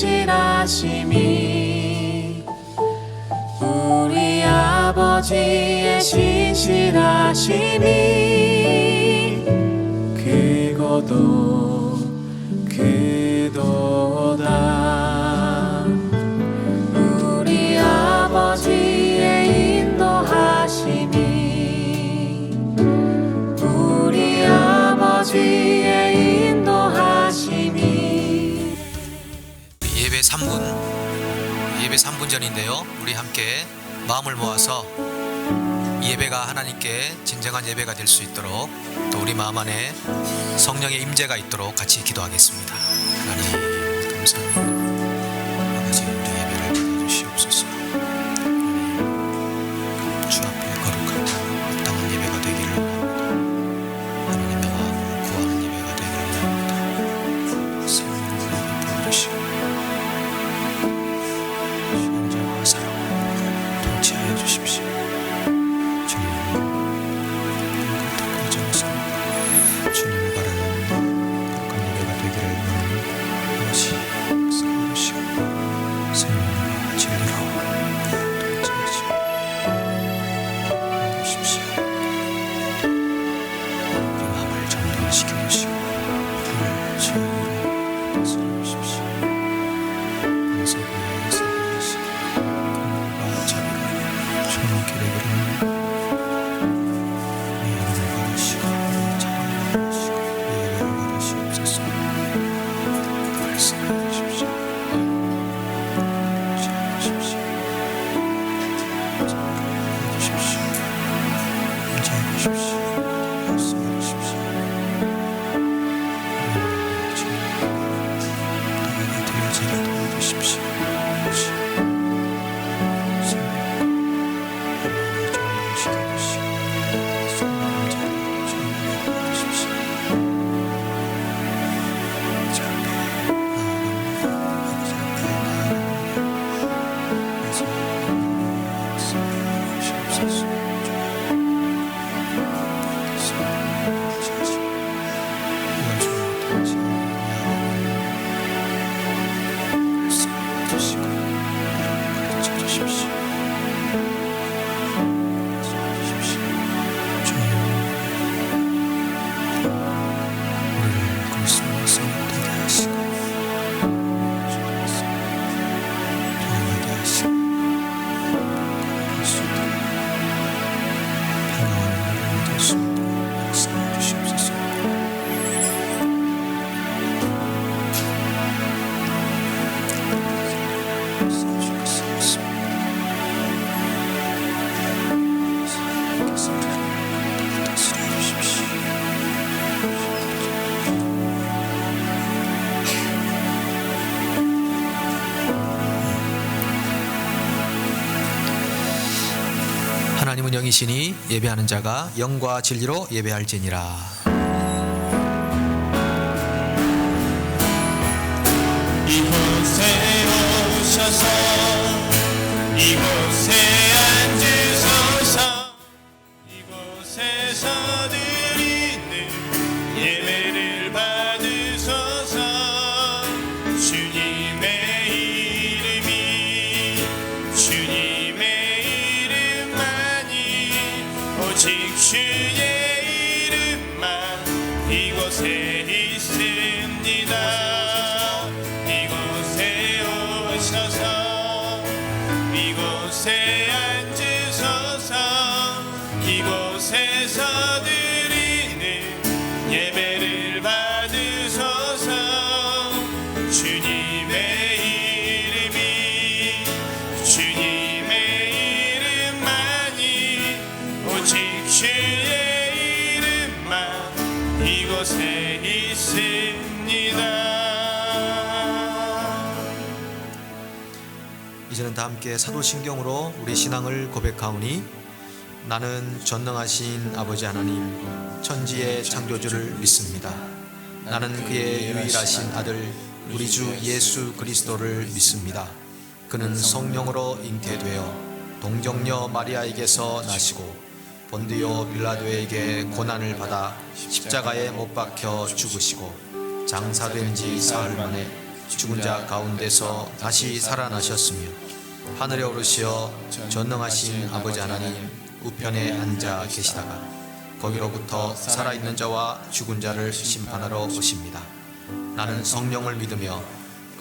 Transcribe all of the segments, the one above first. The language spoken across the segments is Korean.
신실하심이 우리 아버지의 신실하심이 크고도 크도다. 우리 아버지의 인도하심이 우리 아버지의 인도하심이. 예배 3분 전인데요, 우리 함께 마음을 모아서 예배가 하나님께 진정한 예배가 될 수 있도록, 또 우리 마음 안에 성령의 임재가 있도록 같이 기도하겠습니다. 하나님 감사합니다. 아버지, 우리 예배를 받아주시옵소서. 하나님, 주 앞에 거룩하고 합당한 예배가 되기를 원합니다. 하나님의 마음을 구하는 예배가 되기를 원합니다. 성령을 부어주시고 현재와 사랑으로 통치하여 주십시오. 주님을 바라는 거룩한 예배가 되기를 원하는 것이 성령이시고 성령과 진리로 통치하시고 주십시오. 우리 마음을 정돈시켜 주시고 불을 지으로 다스려 주십시오. 방석 위에 서기하시고 긍휼과 자비로 충만케 되기를 원합니다. 하나님은 영이시니 예배하는 자가 영과 진리로 예배할지니라. 이곳에 오셔서 이곳에 앉으소서. 이곳에서 드리는 예배를 받으소서. 주님의 이름이 주님의 이름만이 오직 주의 이름만 이곳에 있습니다. 이곳에 오셔서 이곳에 앉으소서. 이곳에서 드리는 예배를 받으소서. 주님의 이름이 주님의 이름만이 오직 주의 이름만 이곳에 있습니다. 이제는 다 함께 사도신경으로 우리 신앙을 고백하오니 나는 전능하신 아버지 하나님 천지의 창조주를 믿습니다. 나는 그의 유일하신 아들 우리 주 예수 그리스도를 믿습니다. 그는 성령으로 잉태되어 동정녀 마리아에게서 나시고 본디오 빌라도에게 고난을 받아 십자가에 못 박혀 죽으시고 장사된 지 사흘 만에 죽은 자 가운데서 다시 살아나셨으며 하늘에 오르시어 전능하신 아버지 하나님 우편에 앉아 계시다가 거기로부터 살아있는 자와 죽은 자를 심판하러 오십니다. 나는 성령을 믿으며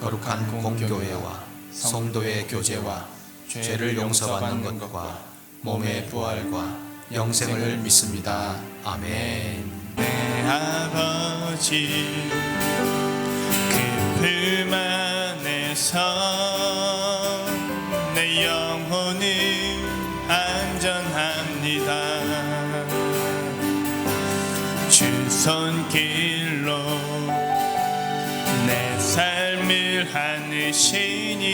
거룩한 공교회와 성도의 교제와 죄를 용서받는 것과 몸의 부활과 영생을 믿습니다. 아멘. 내 아버지 그 품 안에서 내 영혼은 안전합니다. 주 손길로 내 삶을 하느시니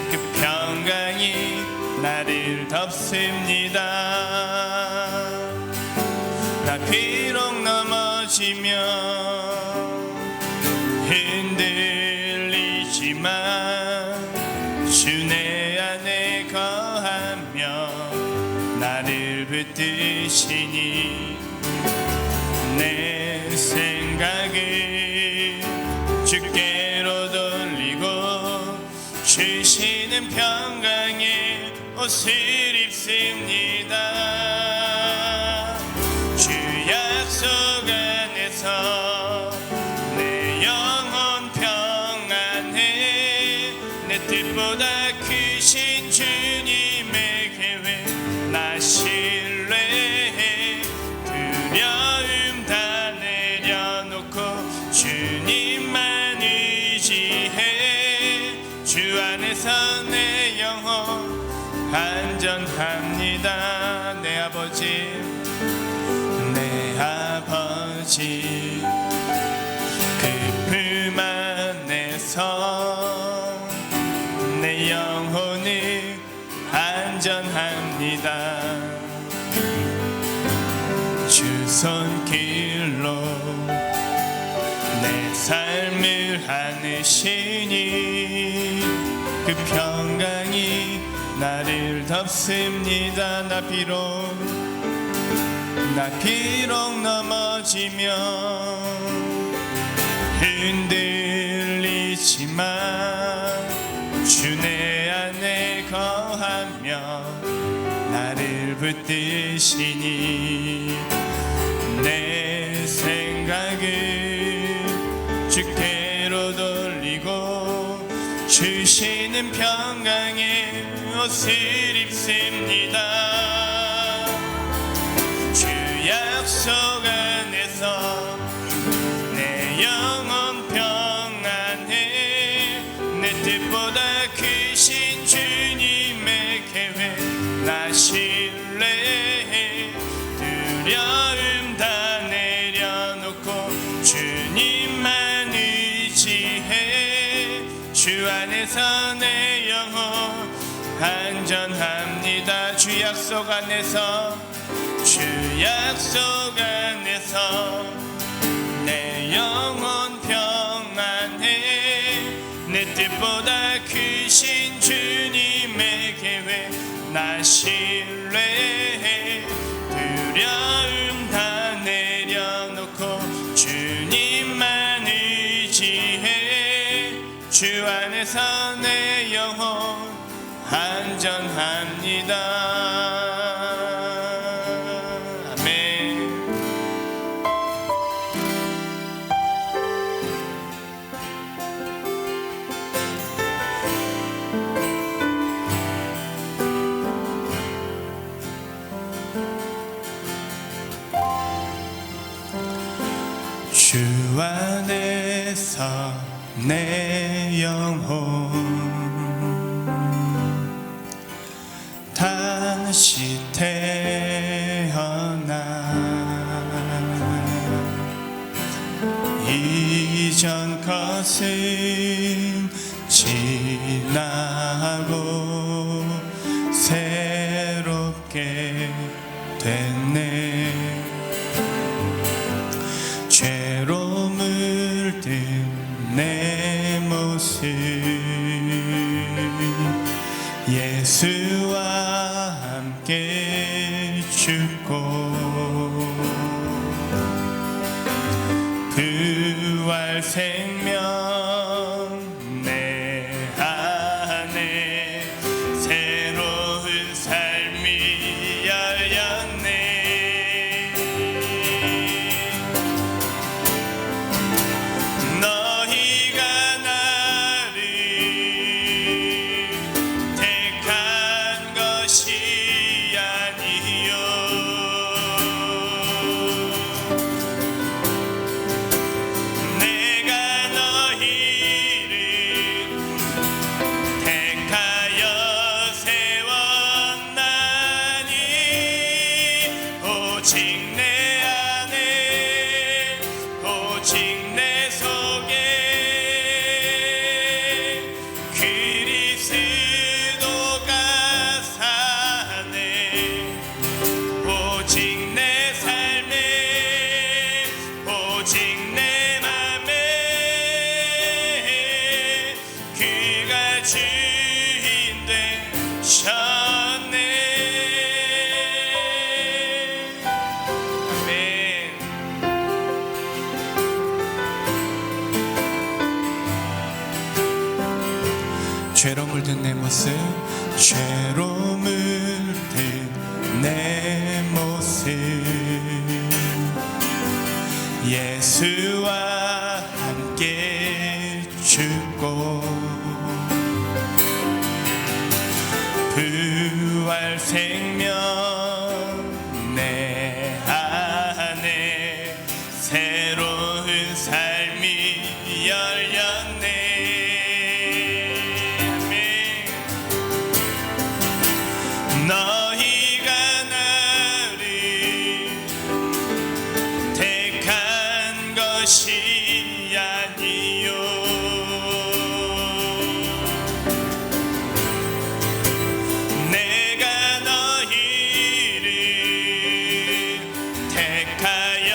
그 평강이 나를 덮습니다. 나 비록 넘어지며 흔들리지만 주 내 안에 거하며 나를 붙드시니 내 생각을 주께로 돌리고 주시는 평강의 옷을 입습니다. 주 약속 안에서 내 영혼 평안해. 내 뜻보다 크신 주님의 계획 나 신뢰해. 두려움 다 내려놓고 주님만 의지해. 주 안에서 내 영혼 안전합니다. 내 아버지 그 품 안에서 내 영혼을 안전합니다. 주 손길로 내 삶을 하느시니 그 평강이 나를 덮습니다. 나 비록 넘어지며 흔들리지만 주 내 안에 거하며 나를 붙드시니 내 생각을 주께로 돌리고 주시는 평강의 옷을 입습니다. 주 약속 안에서 내 영혼 평안해. 내 뜻보다 크신 주님의 계획 나 신뢰해. 두려움 다 내려놓고 주님만 의지해. 주 안에서 내 영혼 안전합니다. 주 약속 안에서 내 영혼 평안해. 내 뜻보다 크신 주님의 계획 나 신뢰해. 두려움 다 내려놓고 주님만 의지해. 주 안에서 내 영혼 안전합니다. 주 안에서 내 영혼 다시 태어나 이전 것은 지나고 새롭게 됐네. 죄로 물든 내 모습 예수와 함께 죽고 부활 생명 죄로 물든 내 모습, 죄로 물든 내 모습, 예수와 함께 죽고 부활 생명 내 안에 새로운 삶이 열렸네. 아멘. 너희가 나를 택한 것이 아니요 내가 너희를 택하여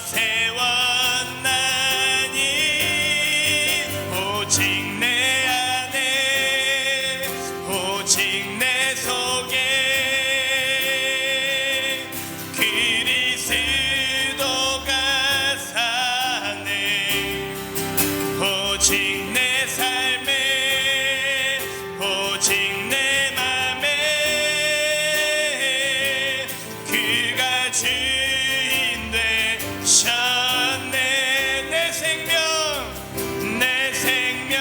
세웠나니 오직 내 안에 오직 내 속에 그리스도가 사네. 오직 내 삶에 오직 내 맘에 그가 주인 되셨네. 내 생명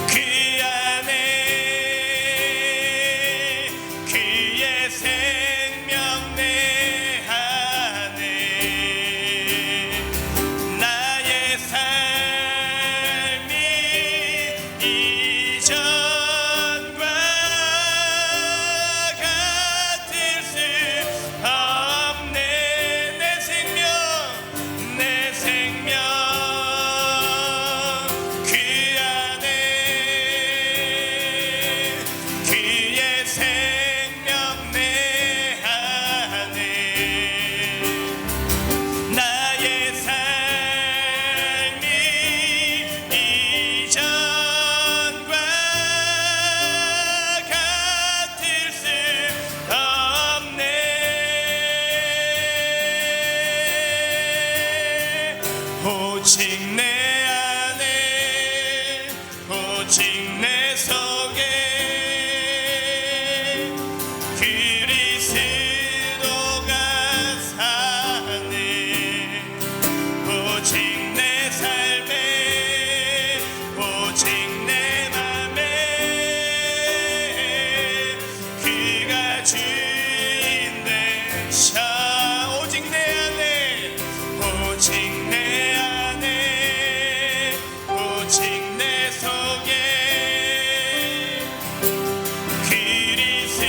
그 안에 그의 생명 내 안에 나의 삶이 이전과 같을 수 없네. 내 생명 그 안에 그의 생명 내 안에 나의 삶이 이전과 같을 수 없네. 오직 내 안에 오직 내 속에 그리스도가 사네. 오직 내 삶에 오직 내 맘에 그가 주인 되셔. 오직 내 안에 오직 내 안에 오직 내 속에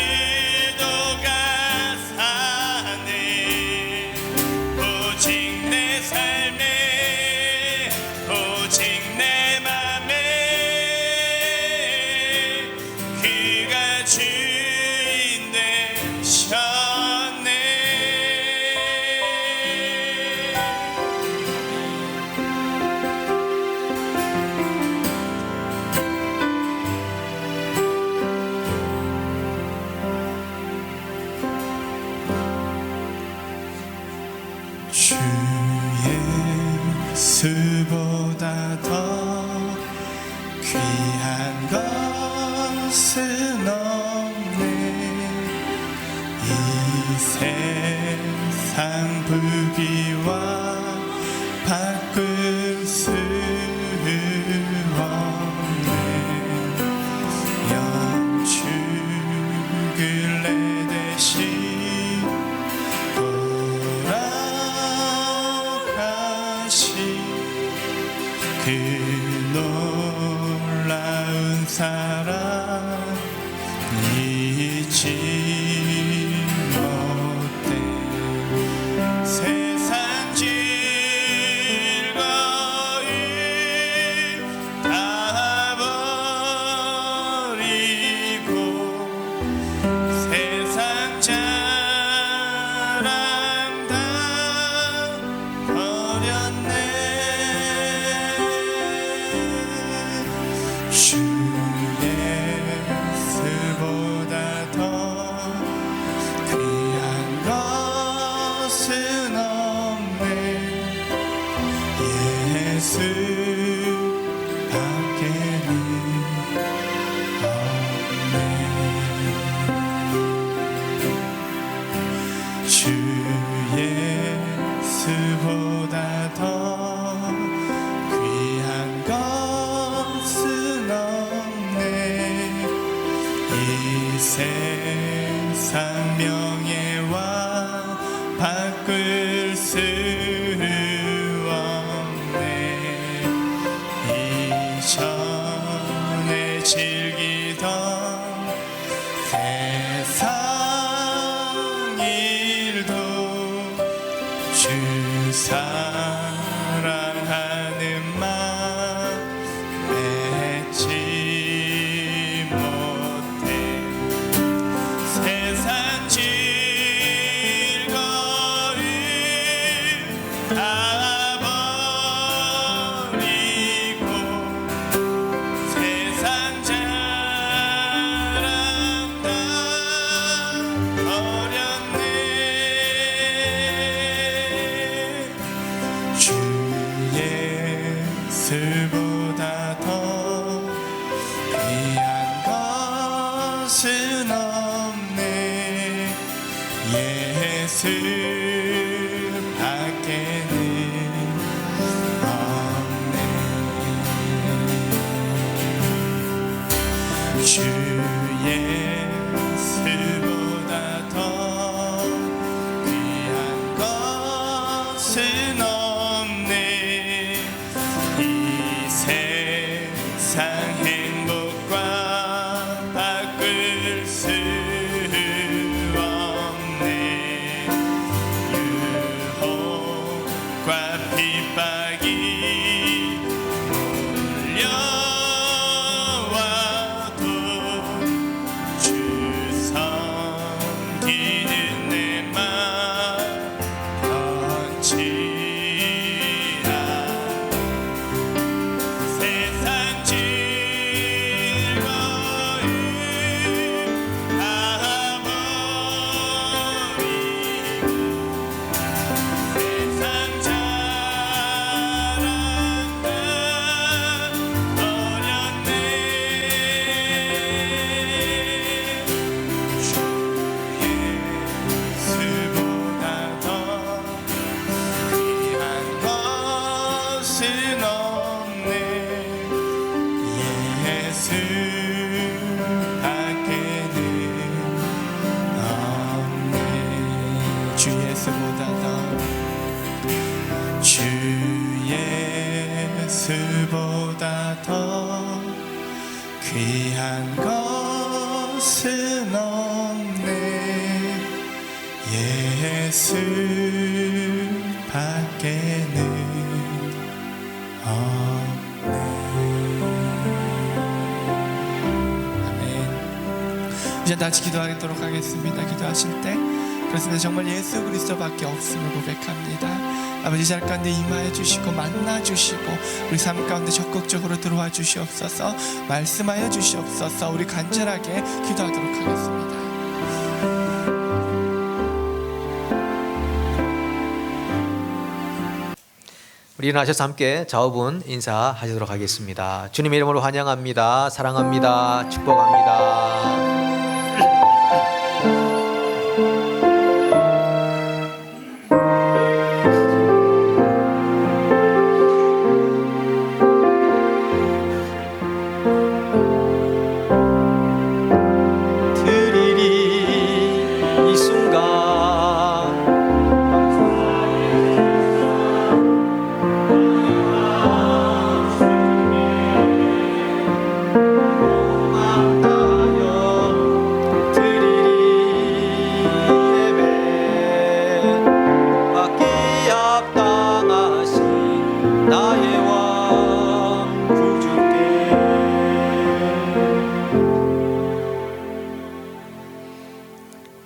그리스도가 사네. 오직 내 삶에 오직 내 맘에 그가 주인 되셨네. 주 예수보다 더 귀한 것은 없네. 이 세상 부귀와 바꿀 수 없네. 영축을 내 대신 돌아가신 그 놀라운 사랑 잊지 못해. 세상 즐거움 다 버리고 세상 자랑 다 버렸네. 주 예수보다 더 귀한 것은 없네. 예수 밖에 다 버리고 세상 자랑 다 버렸네. 주 예수보다 더 귀한 것은 없네. 예수 밖에는 없네. 주 예수보다 더 귀한 것은 없네. 이 세상 행복과 바꿀 수 없네. 유혹과 핍박이 몰려와도 주 섬기는 내 맘 견치라. 세상 즐거움 다 버리고 세상 자랑 다 버렸네. 주 예수보다 더 귀한 것은 없네. 예수 밖에는 없네. 주 예수보다 더 주 예수보다 더 귀한 것은 없네. 예수 밖에는 없네. 아멘. 이제 다시 기도하도록 하겠습니다. 기도하실 때 그렇습니다. 정말 예수 그리스도밖에 없음을 고백합니다. 아버지, 이 자리 가운데 임하여 주시고 만나 주시고 우리 삶 가운데 적극적으로 들어와 주시옵소서. 말씀하여 주시옵소서. 우리 간절하게 기도하도록 하겠습니다. 우리 일어나셔서 함께 좌우분 인사하시도록 하겠습니다. 주님의 이름으로 환영합니다. 사랑합니다. 축복합니다. 드리리 이 순간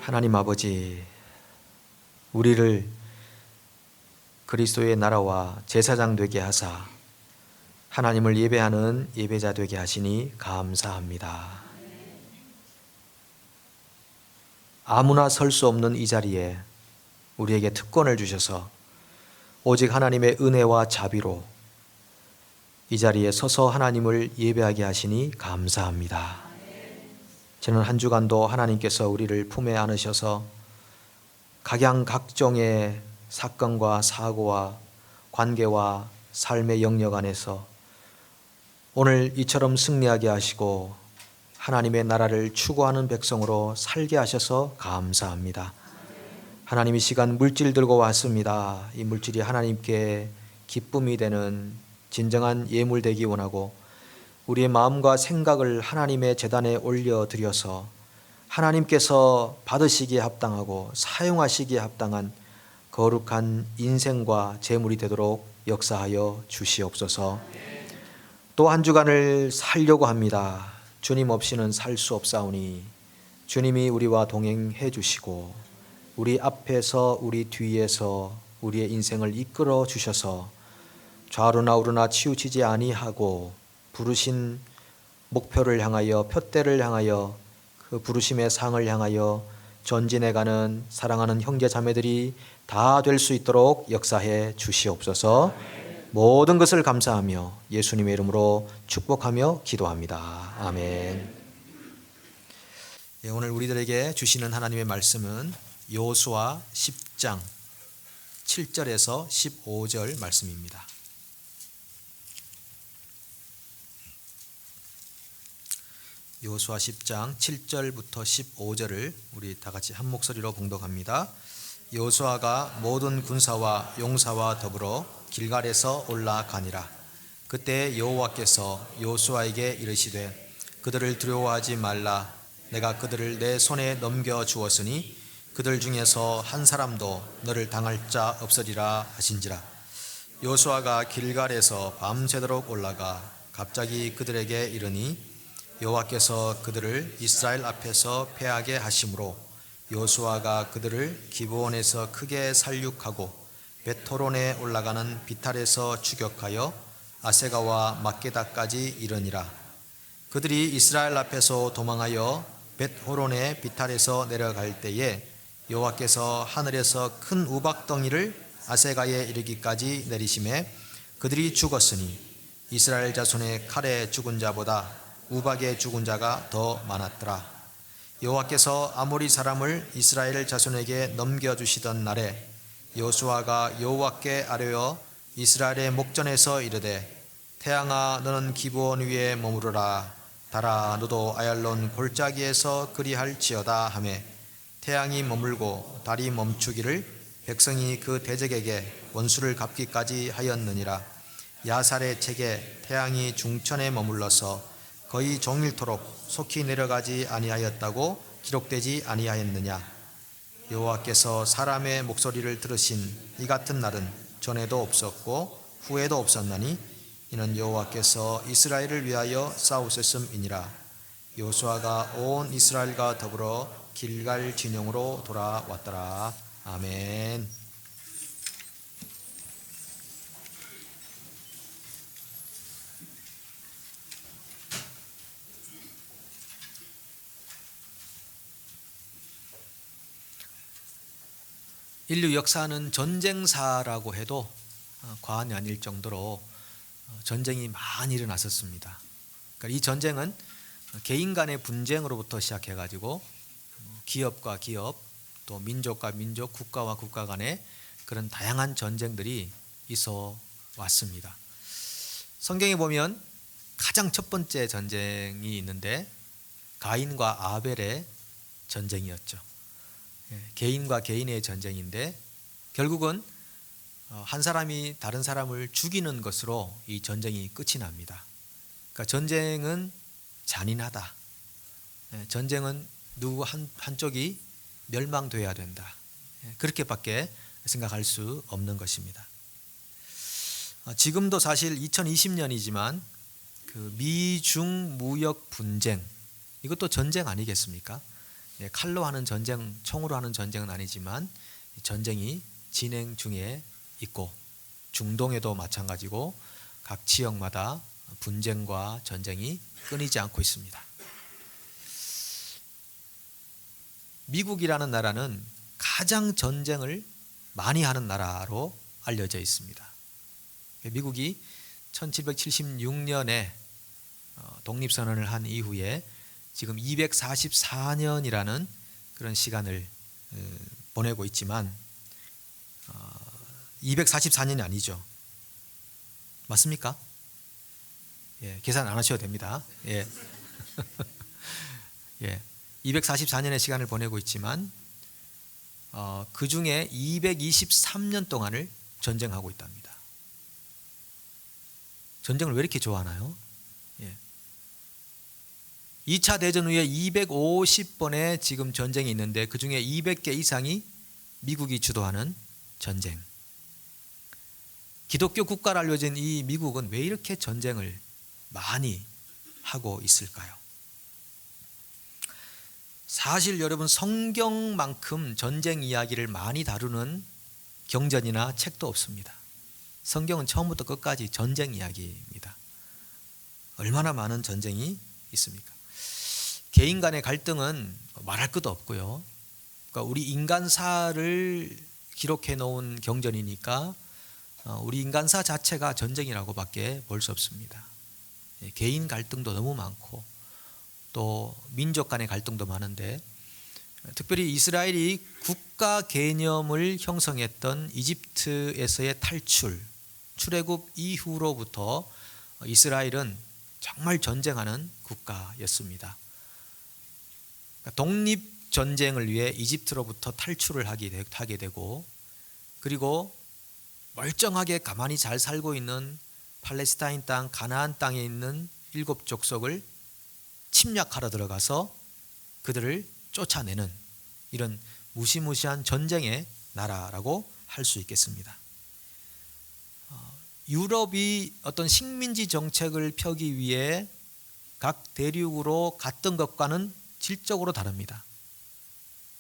하나님 아버지, 우리를 그리스도의 나라와 제사장 되게 하사 하나님을 예배하는 예배자 되게 하시니 감사합니다. 아무나 설 수 없는 이 자리에 우리에게 특권을 주셔서 오직 하나님의 은혜와 자비로 이 자리에 서서 하나님을 예배하게 하시니 감사합니다. 저는 한 주간도 하나님께서 우리를 품에 안으셔서 각양각종의 사건과 사고와 관계와 삶의 영역 안에서 오늘 이처럼 승리하게 하시고 하나님의 나라를 추구하는 백성으로 살게 하셔서 감사합니다. 하나님, 이 시간 물질 들고 왔습니다. 이 물질이 하나님께 기쁨이 되는 진정한 예물 되기 원하고 우리의 마음과 생각을 하나님의 제단에 올려드려서 하나님께서 받으시기에 합당하고 사용하시기에 합당한 거룩한 인생과 재물이 되도록 역사하여 주시옵소서. 또 한 주간을 살려고 합니다. 주님 없이는 살 수 없사오니 주님이 우리와 동행해 주시고 우리 앞에서 우리 뒤에서 우리의 인생을 이끌어 주셔서 좌우나 우르나 치우치지 아니하고 부르신 목표를 향하여 표대를 향하여 그 부르심의 상을 향하여 전진해가는 사랑하는 형제 자매들이 다 될 수 있도록 역사해 주시옵소서. 모든 것을 감사하며 예수님의 이름으로 축복하며 기도합니다. 아멘. 예, 오늘 우리들에게 주시는 하나님의 말씀은 여호수아 10장 7절에서 15절 말씀입니다. 여호수아 10장 7절부터 15절을 우리 다 같이 한 목소리로 봉독합니다. 여호수아가 모든 군사와 용사와 더불어 길갈에서 올라가니라. 그때 여호와께서 여호수아에게 이르시되 그들을 두려워하지 말라. 내가 그들을 내 손에 넘겨 주었으니 그들 중에서 한 사람도 너를 당할 자 없으리라 하신지라. 여호수아가 길갈에서 밤새도록 올라가 갑자기 그들에게 이르니 여호와께서 그들을 이스라엘 앞에서 패하게 하심으로 여호수아가 그들을 기브온에서 크게 살육하고 벳호론에 올라가는 비탈에서 추격하여 아세가와 막게다까지 이르니라. 그들이 이스라엘 앞에서 도망하여 벳호론의 비탈에서 내려갈 때에 여호와께서 하늘에서 큰 우박덩이를 아세가에 이르기까지 내리심에 그들이 죽었으니 이스라엘 자손의 칼에 죽은 자보다 우박에 죽은 자가 더 많았더라. 여호와께서 아모리 사람을 이스라엘 자손에게 넘겨주시던 날에 여호수아가 여호와께 아뢰어 이스라엘의 목전에서 이르되 태양아 너는 기브온 위에 머무르라. 달아 너도 아얄론 골짜기에서 그리할지어다 하매 태양이 머물고 달이 멈추기를 백성이 그 대적에게 원수를 갚기까지 하였느니라. 야살의 책에 태양이 중천에 머물러서 거의 종일토록 속히 내려가지 아니하였다고 기록되지 아니하였느냐. 여호와께서 사람의 목소리를 들으신 이 같은 날은 전에도 없었고 후에도 없었나니 이는 여호와께서 이스라엘을 위하여 싸우셨음이니라. 여호수아가 온 이스라엘과 더불어 길갈 진영으로 돌아왔더라. 아멘. 인류 역사는 전쟁사라고 해도 과언이 아닐 정도로 전쟁이 많이 일어났었습니다. 그러니까 이 전쟁은 개인 간의 분쟁으로부터 시작해가지고 기업과 기업, 또 민족과 민족, 국가와 국가 간의 그런 다양한 전쟁들이 있어 왔습니다. 성경에 보면 가장 첫 번째 전쟁이 있는데 가인과 아벨의 전쟁이었죠. 개인과 개인의 전쟁인데 결국은 한 사람이 다른 사람을 죽이는 것으로 이 전쟁이 끝이 납니다. 그러니까 전쟁은 잔인하다. 전쟁은 누구 한쪽이 멸망되어야 된다. 그렇게밖에 생각할 수 없는 것입니다. 지금도 사실 2020년이지만 그 미중 무역 분쟁 이것도 전쟁 아니겠습니까? 칼로 하는 전쟁, 총으로 하는 전쟁은 아니지만 전쟁이 진행 중에 있고 중동에도 마찬가지고 각 지역마다 분쟁과 전쟁이 끊이지 않고 있습니다. 미국이라는 나라는 가장 전쟁을 많이 하는 나라로 알려져 있습니다. 미국이 1776년에 독립선언을 한 이후에 지금 244년이라는 그런 시간을 보내고 있지만 244년이 아니죠. 맞습니까? 예, 계산 안 하셔도 됩니다. 예. 예. 244년의 시간을 보내고 있지만 그 중에 223년 동안을 전쟁하고 있답니다. 전쟁을 왜 이렇게 좋아하나요? 예. 2차 대전 후에 250번의 지금 전쟁이 있는데 그 중에 200개 이상이 미국이 주도하는 전쟁. 기독교 국가로 알려진 이 미국은 왜 이렇게 전쟁을 많이 하고 있을까요? 사실 여러분 성경만큼 전쟁 이야기를 많이 다루는 경전이나 책도 없습니다. 성경은 처음부터 끝까지 전쟁 이야기입니다. 얼마나 많은 전쟁이 있습니까? 개인 간의 갈등은 말할 것도 없고요. 그러니까 우리 인간사를 기록해 놓은 경전이니까 우리 인간사 자체가 전쟁이라고밖에 볼 수 없습니다. 개인 갈등도 너무 많고 또 민족 간의 갈등도 많은데, 특별히 이스라엘이 국가 개념을 형성했던 이집트에서의 출애굽 이후로부터 이스라엘은 정말 전쟁하는 국가였습니다. 독립전쟁을 위해 이집트로부터 탈출을 하게 되고, 그리고 멀쩡하게 가만히 잘 살고 있는 팔레스타인 땅, 가나안 땅에 있는 7족속을 침략하러 들어가서 그들을 쫓아내는 이런 무시무시한 전쟁의 나라라고 할 수 있겠습니다. 유럽이 어떤 식민지 정책을 펴기 위해 각 대륙으로 갔던 것과는 질적으로 다릅니다.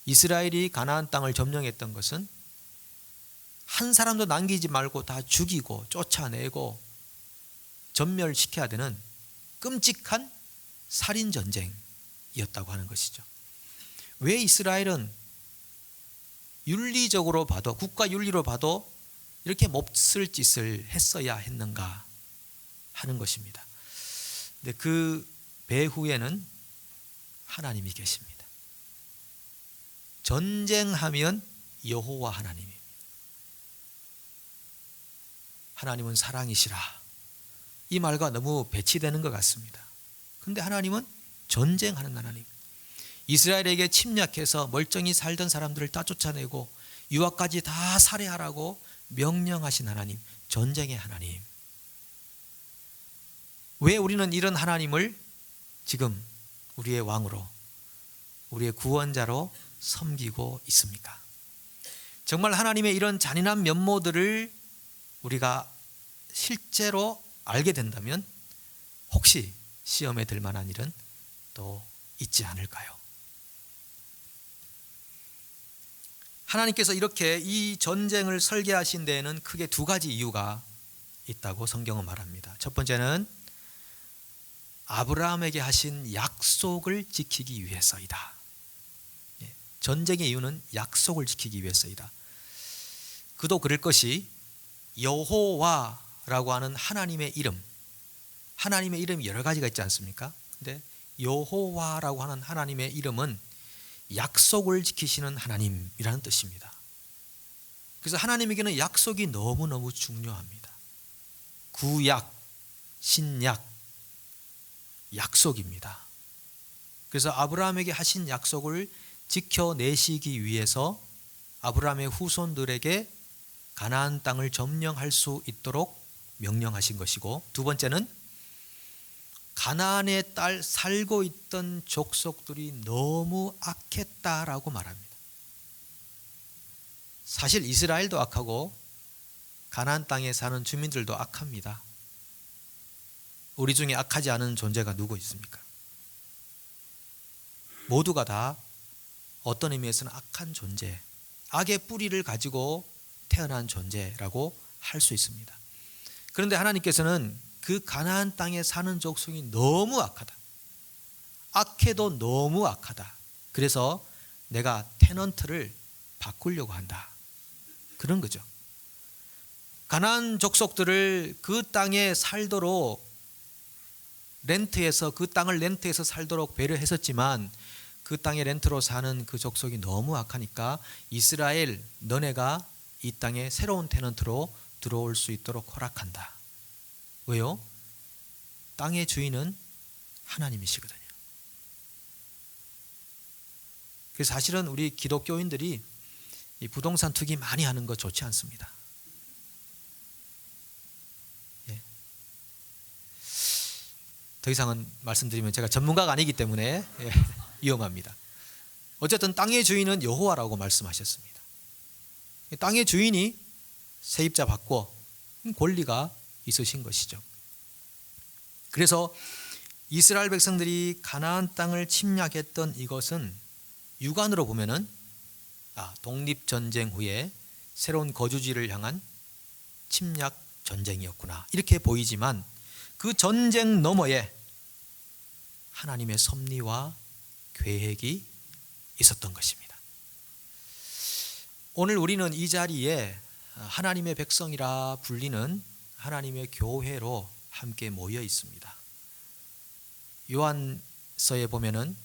이스라엘이 가나안 땅을 점령했던 것은 한 사람도 남기지 말고 다 죽이고 쫓아내고 전멸시켜야 되는 끔찍한 살인전쟁이었다고 하는 것이죠. 왜 이스라엘은 윤리적으로 봐도, 국가 윤리로 봐도 이렇게 몹쓸 짓을 했어야 했는가 하는 것입니다. 근데 그 배후에는 하나님이 계십니다. 전쟁하면 여호와 하나님입니다. 하나님은 사랑이시라. 이 말과 너무 배치되는 것 같습니다. 그런데 하나님은 전쟁하는 하나님. 이스라엘에게 침략해서 멀쩡히 살던 사람들을 다 쫓아내고 유아까지 다 살해하라고 명령하신 하나님, 전쟁의 하나님. 왜 우리는 이런 하나님을 지금 우리의 왕으로, 우리의 구원자로 섬기고 있습니까? 정말 하나님의 이런 잔인한 면모들을 우리가 실제로 알게 된다면 혹시 시험에 들 만한 일은 또 있지 않을까요? 하나님께서 이렇게 이 전쟁을 설계하신 데에는 크게 두 가지 이유가 있다고 성경은 말합니다. 첫 번째는 아브라함에게 하신 약속을 지키기 위해서이다. 전쟁의 이유는 약속을 지키기 위해서이다. 그도 그럴 것이 여호와라고 하는 하나님의 이름, 하나님의 이름이 여러 가지가 있지 않습니까? 근데 여호와라고 하는 하나님의 이름은 약속을 지키시는 하나님이라는 뜻입니다. 그래서 하나님에게는 약속이 너무너무 중요합니다. 구약, 신약, 약속입니다. 그래서 아브라함에게 하신 약속을 지켜내시기 위해서 아브라함의 후손들에게 가나안 땅을 점령할 수 있도록 명령하신 것이고, 두 번째는 가나안에 살고 있던 족속들이 너무 악했다라고 말합니다. 사실 이스라엘도 악하고 가나안 땅에 사는 주민들도 악합니다. 우리 중에 악하지 않은 존재가 누구 있습니까? 모두가 다 어떤 의미에서는 악한 존재, 악의 뿌리를 가지고 태어난 존재라고 할 수 있습니다. 그런데 하나님께서는 그 가나안 땅에 사는 족속이 너무 악하다, 악해도 너무 악하다, 그래서 내가 테넌트를 바꾸려고 한다, 그런 거죠. 가나안 족속들을 그 땅에 살도록 렌트해서, 그 땅을 렌트해서 살도록 배려했었지만 그 땅에 렌트로 사는 그 족속이 너무 악하니까 이스라엘, 너네가 이 땅에 새로운 테넌트로 들어올 수 있도록 허락한다. 왜요? 땅의 주인은 하나님이시거든요. 그래서 사실은 우리 기독교인들이 이 부동산 투기 많이 하는 거 좋지 않습니다. 예. 더 이상은 말씀드리면 제가 전문가가 아니기 때문에 위험합니다. 어쨌든 땅의 주인은 여호와라고 말씀하셨습니다. 땅의 주인이 세입자 받고 권리가 있으신 것이죠. 그래서 이스라엘 백성들이 가나안 땅을 침략했던 이것은 육안으로 보면은 독립전쟁 후에 새로운 거주지를 향한 침략 전쟁이었구나, 이렇게 보이지만 그 전쟁 너머에 하나님의 섭리와 계획이 있었던 것입니다. 오늘 우리는 이 자리에 하나님의 백성이라 불리는 하나님의 교회로 함께 모여 있습니다. 요한서에 보면은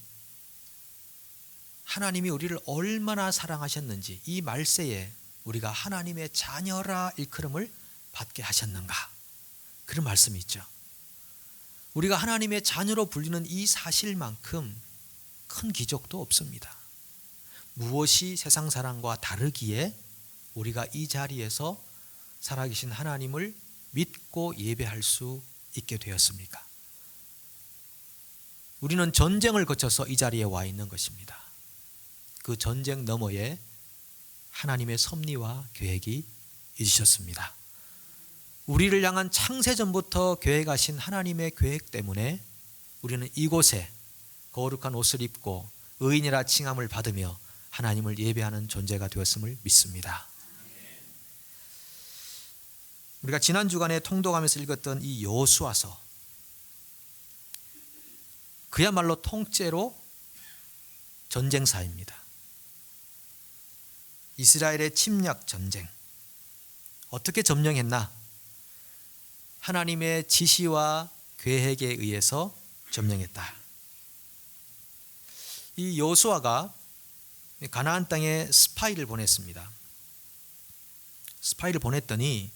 하나님이 우리를 얼마나 사랑하셨는지, 이 말세에 우리가 하나님의 자녀라 일컬음을 받게 하셨는가, 그런 말씀이 있죠. 우리가 하나님의 자녀로 불리는 이 사실만큼 큰 기적도 없습니다. 무엇이 세상 사람과 다르기에 우리가 이 자리에서 살아계신 하나님을 믿고 예배할 수 있게 되었습니까? 우리는 전쟁을 거쳐서 이 자리에 와 있는 것입니다. 그 전쟁 너머에 하나님의 섭리와 계획이 있으셨습니다. 우리를 향한 창세전부터 계획하신 하나님의 계획 때문에 우리는 이곳에 거룩한 옷을 입고 의인이라 칭함을 받으며 하나님을 예배하는 존재가 되었음을 믿습니다. 우리가 지난 주간에 통독하면서 읽었던 이 여호수아서, 그야말로 통째로 전쟁사입니다. 이스라엘의 침략 전쟁, 어떻게 점령했나? 하나님의 지시와 계획에 의해서 점령했다. 이 여호수아가 가나안 땅에 스파이를 보냈습니다. 스파이를 보냈더니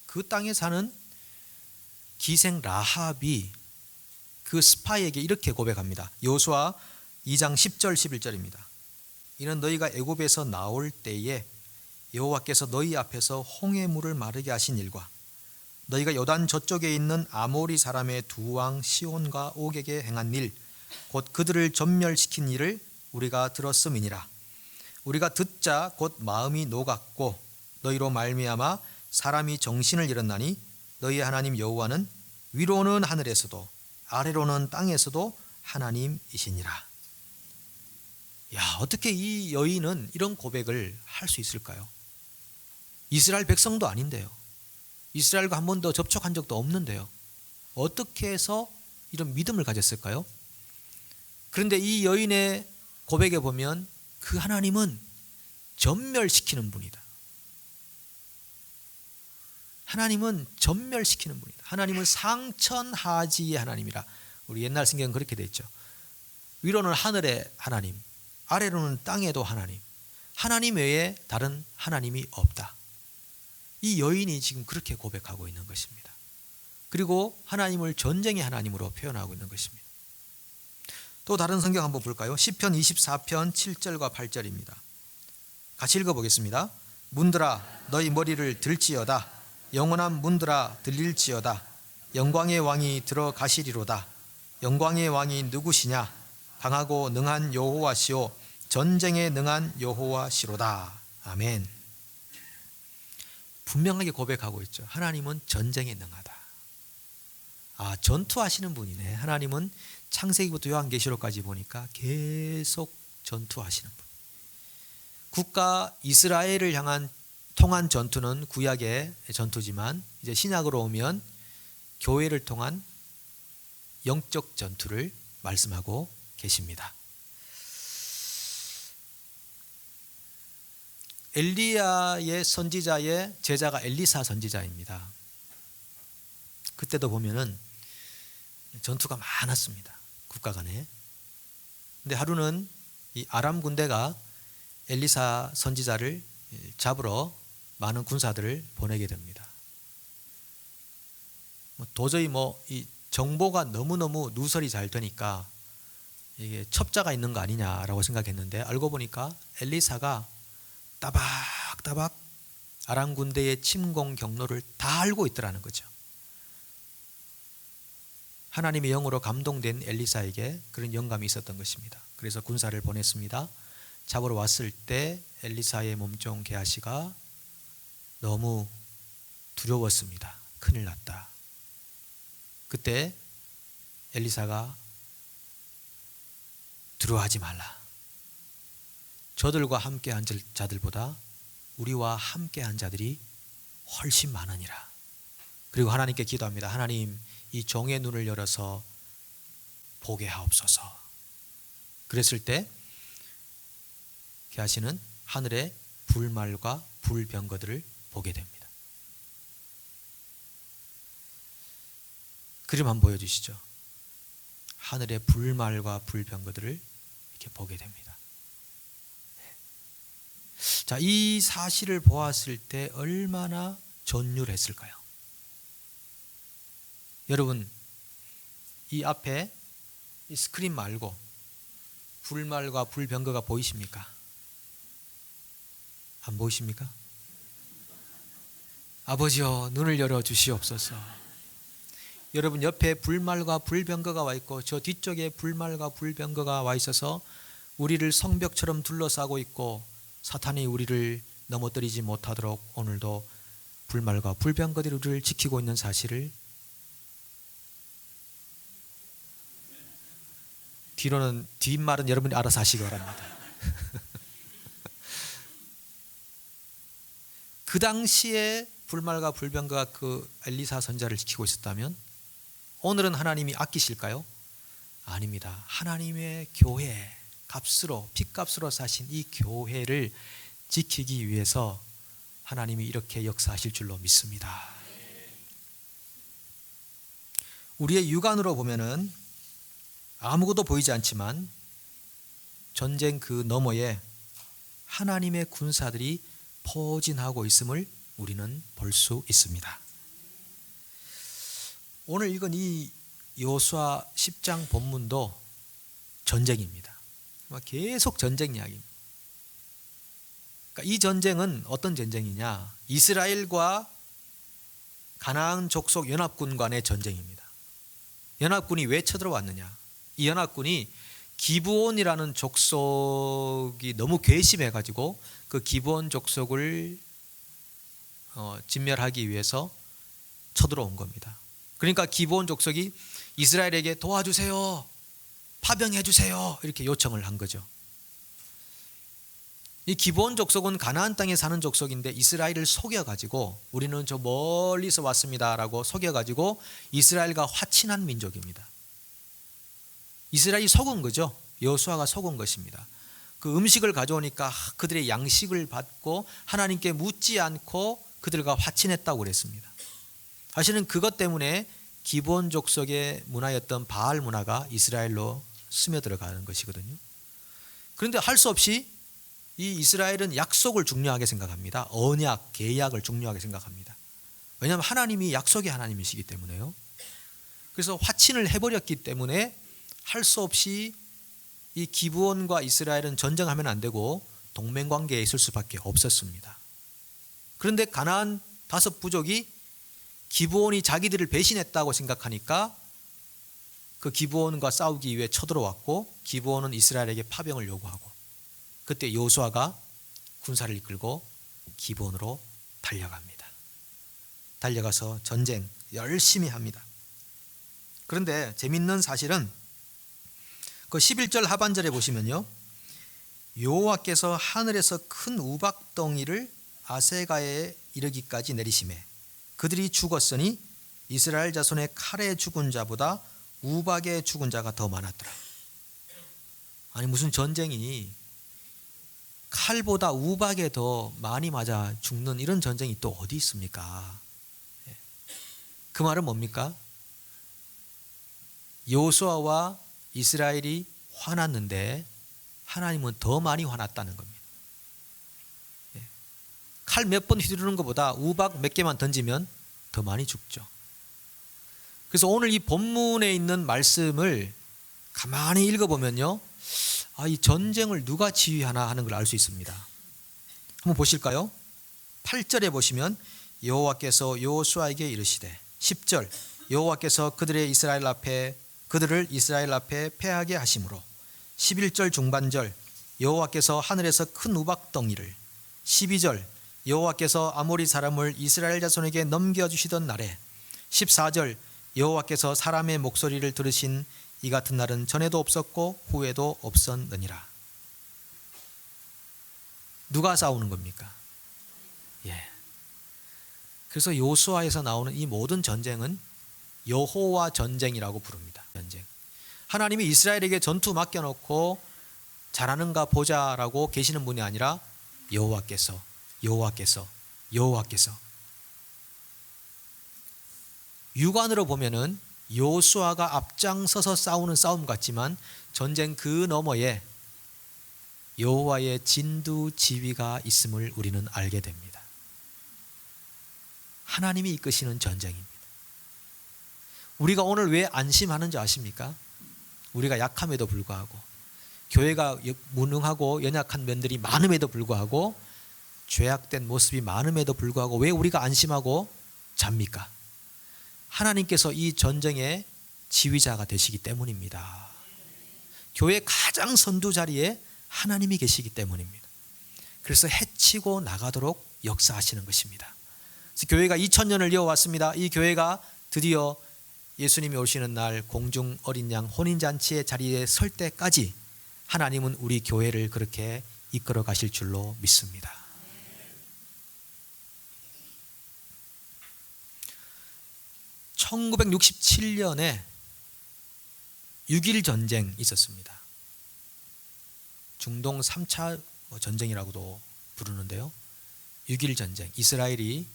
그 땅에 사는 기생 라합이 그 스파이에게 이렇게 고백합니다. 여호수아 2장 10절 11절입니다. 이는 너희가 애굽에서 나올 때에 여호와께서 너희 앞에서 홍해 물을 마르게 하신 일과 너희가 요단 저쪽에 있는 아모리 사람의 두 왕 시온과 옥에게 행한 일, 곧 그들을 전멸시킨 일을 우리가 들었음이니라. 우리가 듣자 곧 마음이 녹았고 너희로 말미암아 사람이 정신을 잃었나니 너희의 하나님 여호와는 위로는 하늘에서도 아래로는 땅에서도 하나님이시니라. 야, 어떻게 이 여인은 이런 고백을 할 수 있을까요? 이스라엘 백성도 아닌데요. 이스라엘과 한 번도 접촉한 적도 없는데요. 어떻게 해서 이런 믿음을 가졌을까요? 그런데 이 여인의 고백에 보면 그 하나님은 전멸시키는 분이다. 하나님은 전멸시키는 분이다. 하나님은 상천하지의 하나님이라. 우리 옛날 성경은 그렇게 돼 있죠. 위로는 하늘의 하나님, 아래로는 땅에도 하나님, 하나님 외에 다른 하나님이 없다. 이 여인이 지금 그렇게 고백하고 있는 것입니다. 그리고 하나님을 전쟁의 하나님으로 표현하고 있는 것입니다. 또 다른 성경 한번 볼까요? 시편 24편 7절과 8절입니다. 같이 읽어보겠습니다. 문들아 너희 머리를 들지어다. 영원한 문들아 들릴지어다. 영광의 왕이 들어가시리로다. 영광의 왕이 누구시냐? 강하고 능한 여호와시오 전쟁에 능한 여호와시로다. 아멘. 분명하게 고백하고 있죠. 하나님은 전쟁에 능하다. 아, 전투하시는 분이네. 하나님은 창세기부터 요한계시록까지 보니까 계속 전투하시는 분. 국가 이스라엘을 향한 통한 전투는 구약의 전투지만 이제 신약으로 오면 교회를 통한 영적 전투를 말씀하고 계십니다. 엘리야의 선지자의 제자가 엘리사 선지자입니다. 그때도 보면은 전투가 많았습니다. 국가 간에. 근데 하루는 이 아람 군대가 엘리사 선지자를 잡으러 많은 군사들을 보내게 됩니다. 도저히 이 정보가 너무너무 누설이 잘 되니까 이게 첩자가 있는 거 아니냐라고 생각했는데 알고 보니까 엘리사가 따박따박 아람 군대의 침공 경로를 다 알고 있더라는 거죠. 하나님의 영으로 감동된 엘리사에게 그런 영감이 있었던 것입니다. 그래서 군사를 보냈습니다. 잡으러 왔을 때 엘리사의 몸종 게하시가 너무 두려웠습니다. 큰일 났다. 그때 엘리사가 두려워하지 말라. 저들과 함께한 자들보다 우리와 함께한 자들이 훨씬 많으니라. 그리고 하나님께 기도합니다. 하나님, 이 종의 눈을 열어서 보게 하옵소서. 그랬을 때 게하시는 하늘의 불말과 불병거들을 보게 됩니다. 그림 한번 보여주시죠. 하늘의 불말과 불병거들을 이렇게 보게 됩니다. 자, 이 사실을 보았을 때 얼마나 전율했을까요? 여러분, 이 앞에 이 스크린 말고 불말과 불병거가 보이십니까? 안 보이십니까? 아버지여, 눈을 열어 주시옵소서. 여러분, 옆에 불말과 불병거가 와 있고 저 뒤쪽에 불말과 불병거가 와 있어서 우리를 성벽처럼 둘러싸고 있고 사탄이 우리를 넘어뜨리지 못하도록 오늘도 불말과 불병거들이 우리를 지키고 있는 사실을, 뒤로는 뒷말은 여러분이 알아서 하시기 바랍니다. 그 당시에 불말과 불병거가 그 엘리사 선자를 지키고 있었다면 오늘은 하나님이 아끼실까요? 아닙니다. 하나님의 교회, 값으로, 핏값으로 사신 이 교회를 지키기 위해서 하나님이 이렇게 역사하실 줄로 믿습니다. 우리의 육안으로 보면은 아무것도 보이지 않지만 전쟁 그 너머에 하나님의 군사들이 포진하고 있음을 우리는 볼 수 있습니다. 오늘 읽은 이 여호수아 10장 본문도 전쟁입니다. 계속 전쟁 이야기입니다. 그러니까 이 전쟁은 어떤 전쟁이냐? 이스라엘과 가나안 족속 연합군 간의 전쟁입니다. 연합군이 왜 쳐들어왔느냐? 이 연합군이 기브온이라는 족속이 너무 괘씸해가지고 그 기브온 족속을 진멸하기 위해서 쳐들어온 겁니다. 그러니까 기브온 족속이 이스라엘에게 도와주세요, 파병해 주세요 이렇게 요청을 한 거죠. 이 기브온 족속은 가나안 땅에 사는 족속인데 이스라엘을 속여가지고 우리는 저 멀리서 왔습니다라고 속여가지고 이스라엘과 화친한 민족입니다. 이스라엘이 속은 거죠. 여호수아가 속은 것입니다. 그 음식을 가져오니까 그들의 양식을 받고 하나님께 묻지 않고 그들과 화친했다고 그랬습니다. 사실은 그것 때문에 기브온 족속의 문화였던 바알 문화가 이스라엘로 스며들어가는 것이거든요. 그런데 할 수 없이 이 이스라엘은 약속을 중요하게 생각합니다. 언약, 계약을 중요하게 생각합니다. 왜냐하면 하나님이 약속의 하나님이시기 때문에요. 그래서 화친을 해버렸기 때문에 할 수 없이 이 기브온과 이스라엘은 전쟁하면 안 되고 동맹관계에 있을 수밖에 없었습니다. 그런데 가나안 5부족이 기브온이 자기들을 배신했다고 생각하니까 그 기브온과 싸우기 위해 쳐들어왔고 기브온은 이스라엘에게 파병을 요구하고 그때 여호수아가 군사를 이끌고 기브온으로 달려갑니다. 달려가서 전쟁 열심히 합니다. 그런데 재밌는 사실은 그 11절 하반절에 보시면요, 여호와께서 하늘에서 큰 우박덩이를 아세가에 이르기까지 내리시매 그들이 죽었으니 이스라엘 자손의 칼에 죽은 자보다 우박에 죽은 자가 더 많았더라. 아니 무슨 전쟁이 칼보다 우박에 더 많이 맞아 죽는 이런 전쟁이 또 어디 있습니까? 그 말은 뭡니까? 여호수아와 이스라엘이 화났는데 하나님은 더 많이 화났다는 겁니다. 칼 몇 번 휘두르는 것보다 우박 몇 개만 던지면 더 많이 죽죠. 그래서 오늘 이 본문에 있는 말씀을 가만히 읽어보면요, 이 전쟁을 누가 지휘하나 하는 걸 알 수 있습니다. 한번 보실까요? 8절에 보시면 여호와께서 여호수아에게 이르시되 10절 여호와께서 그들을 이스라엘 앞에 패하게 하심으로 11절 중반절 여호와께서 하늘에서 큰 우박덩이를 12절 여호와께서 아모리 사람을 이스라엘 자손에게 넘겨주시던 날에 14절 여호와께서 사람의 목소리를 들으신 이 같은 날은 전에도 없었고 후에도 없었느니라. 누가 싸우는 겁니까? 예. 그래서 요수아에서 나오는 이 모든 전쟁은 여호와 전쟁이라고 부릅니다. 전쟁. 하나님이 이스라엘에게 전투 맡겨놓고 잘하는가 보자라고 계시는 분이 아니라 여호와께서 육안으로 보면은 요수아가 앞장서서 싸우는 싸움 같지만 전쟁 그 너머에 여호와의 진두 지휘가 있음을 우리는 알게 됩니다. 하나님이 이끄시는 전쟁입니다. 우리가 오늘 왜 안심하는지 아십니까? 우리가 약함에도 불구하고, 교회가 무능하고 연약한 면들이 많음에도 불구하고, 죄악된 모습이 많음에도 불구하고 왜 우리가 안심하고 잡니까? 하나님께서 이 전쟁의 지휘자가 되시기 때문입니다. 교회 가장 선두 자리에 하나님이 계시기 때문입니다. 그래서 해치고 나가도록 역사하시는 것입니다. 그래서 교회가 2000년을 이어왔습니다. 이 교회가 드디어 예수님이 오시는 날 공중 어린 양 혼인잔치의 자리에 설 때까지 하나님은 우리 교회를 그렇게 이끌어 가실 줄로 믿습니다. (1967년에) 6.1 전쟁이 있었습니다. 중동 3차 전쟁이라고도 부르는데요. 6.1 전쟁, 이스라엘이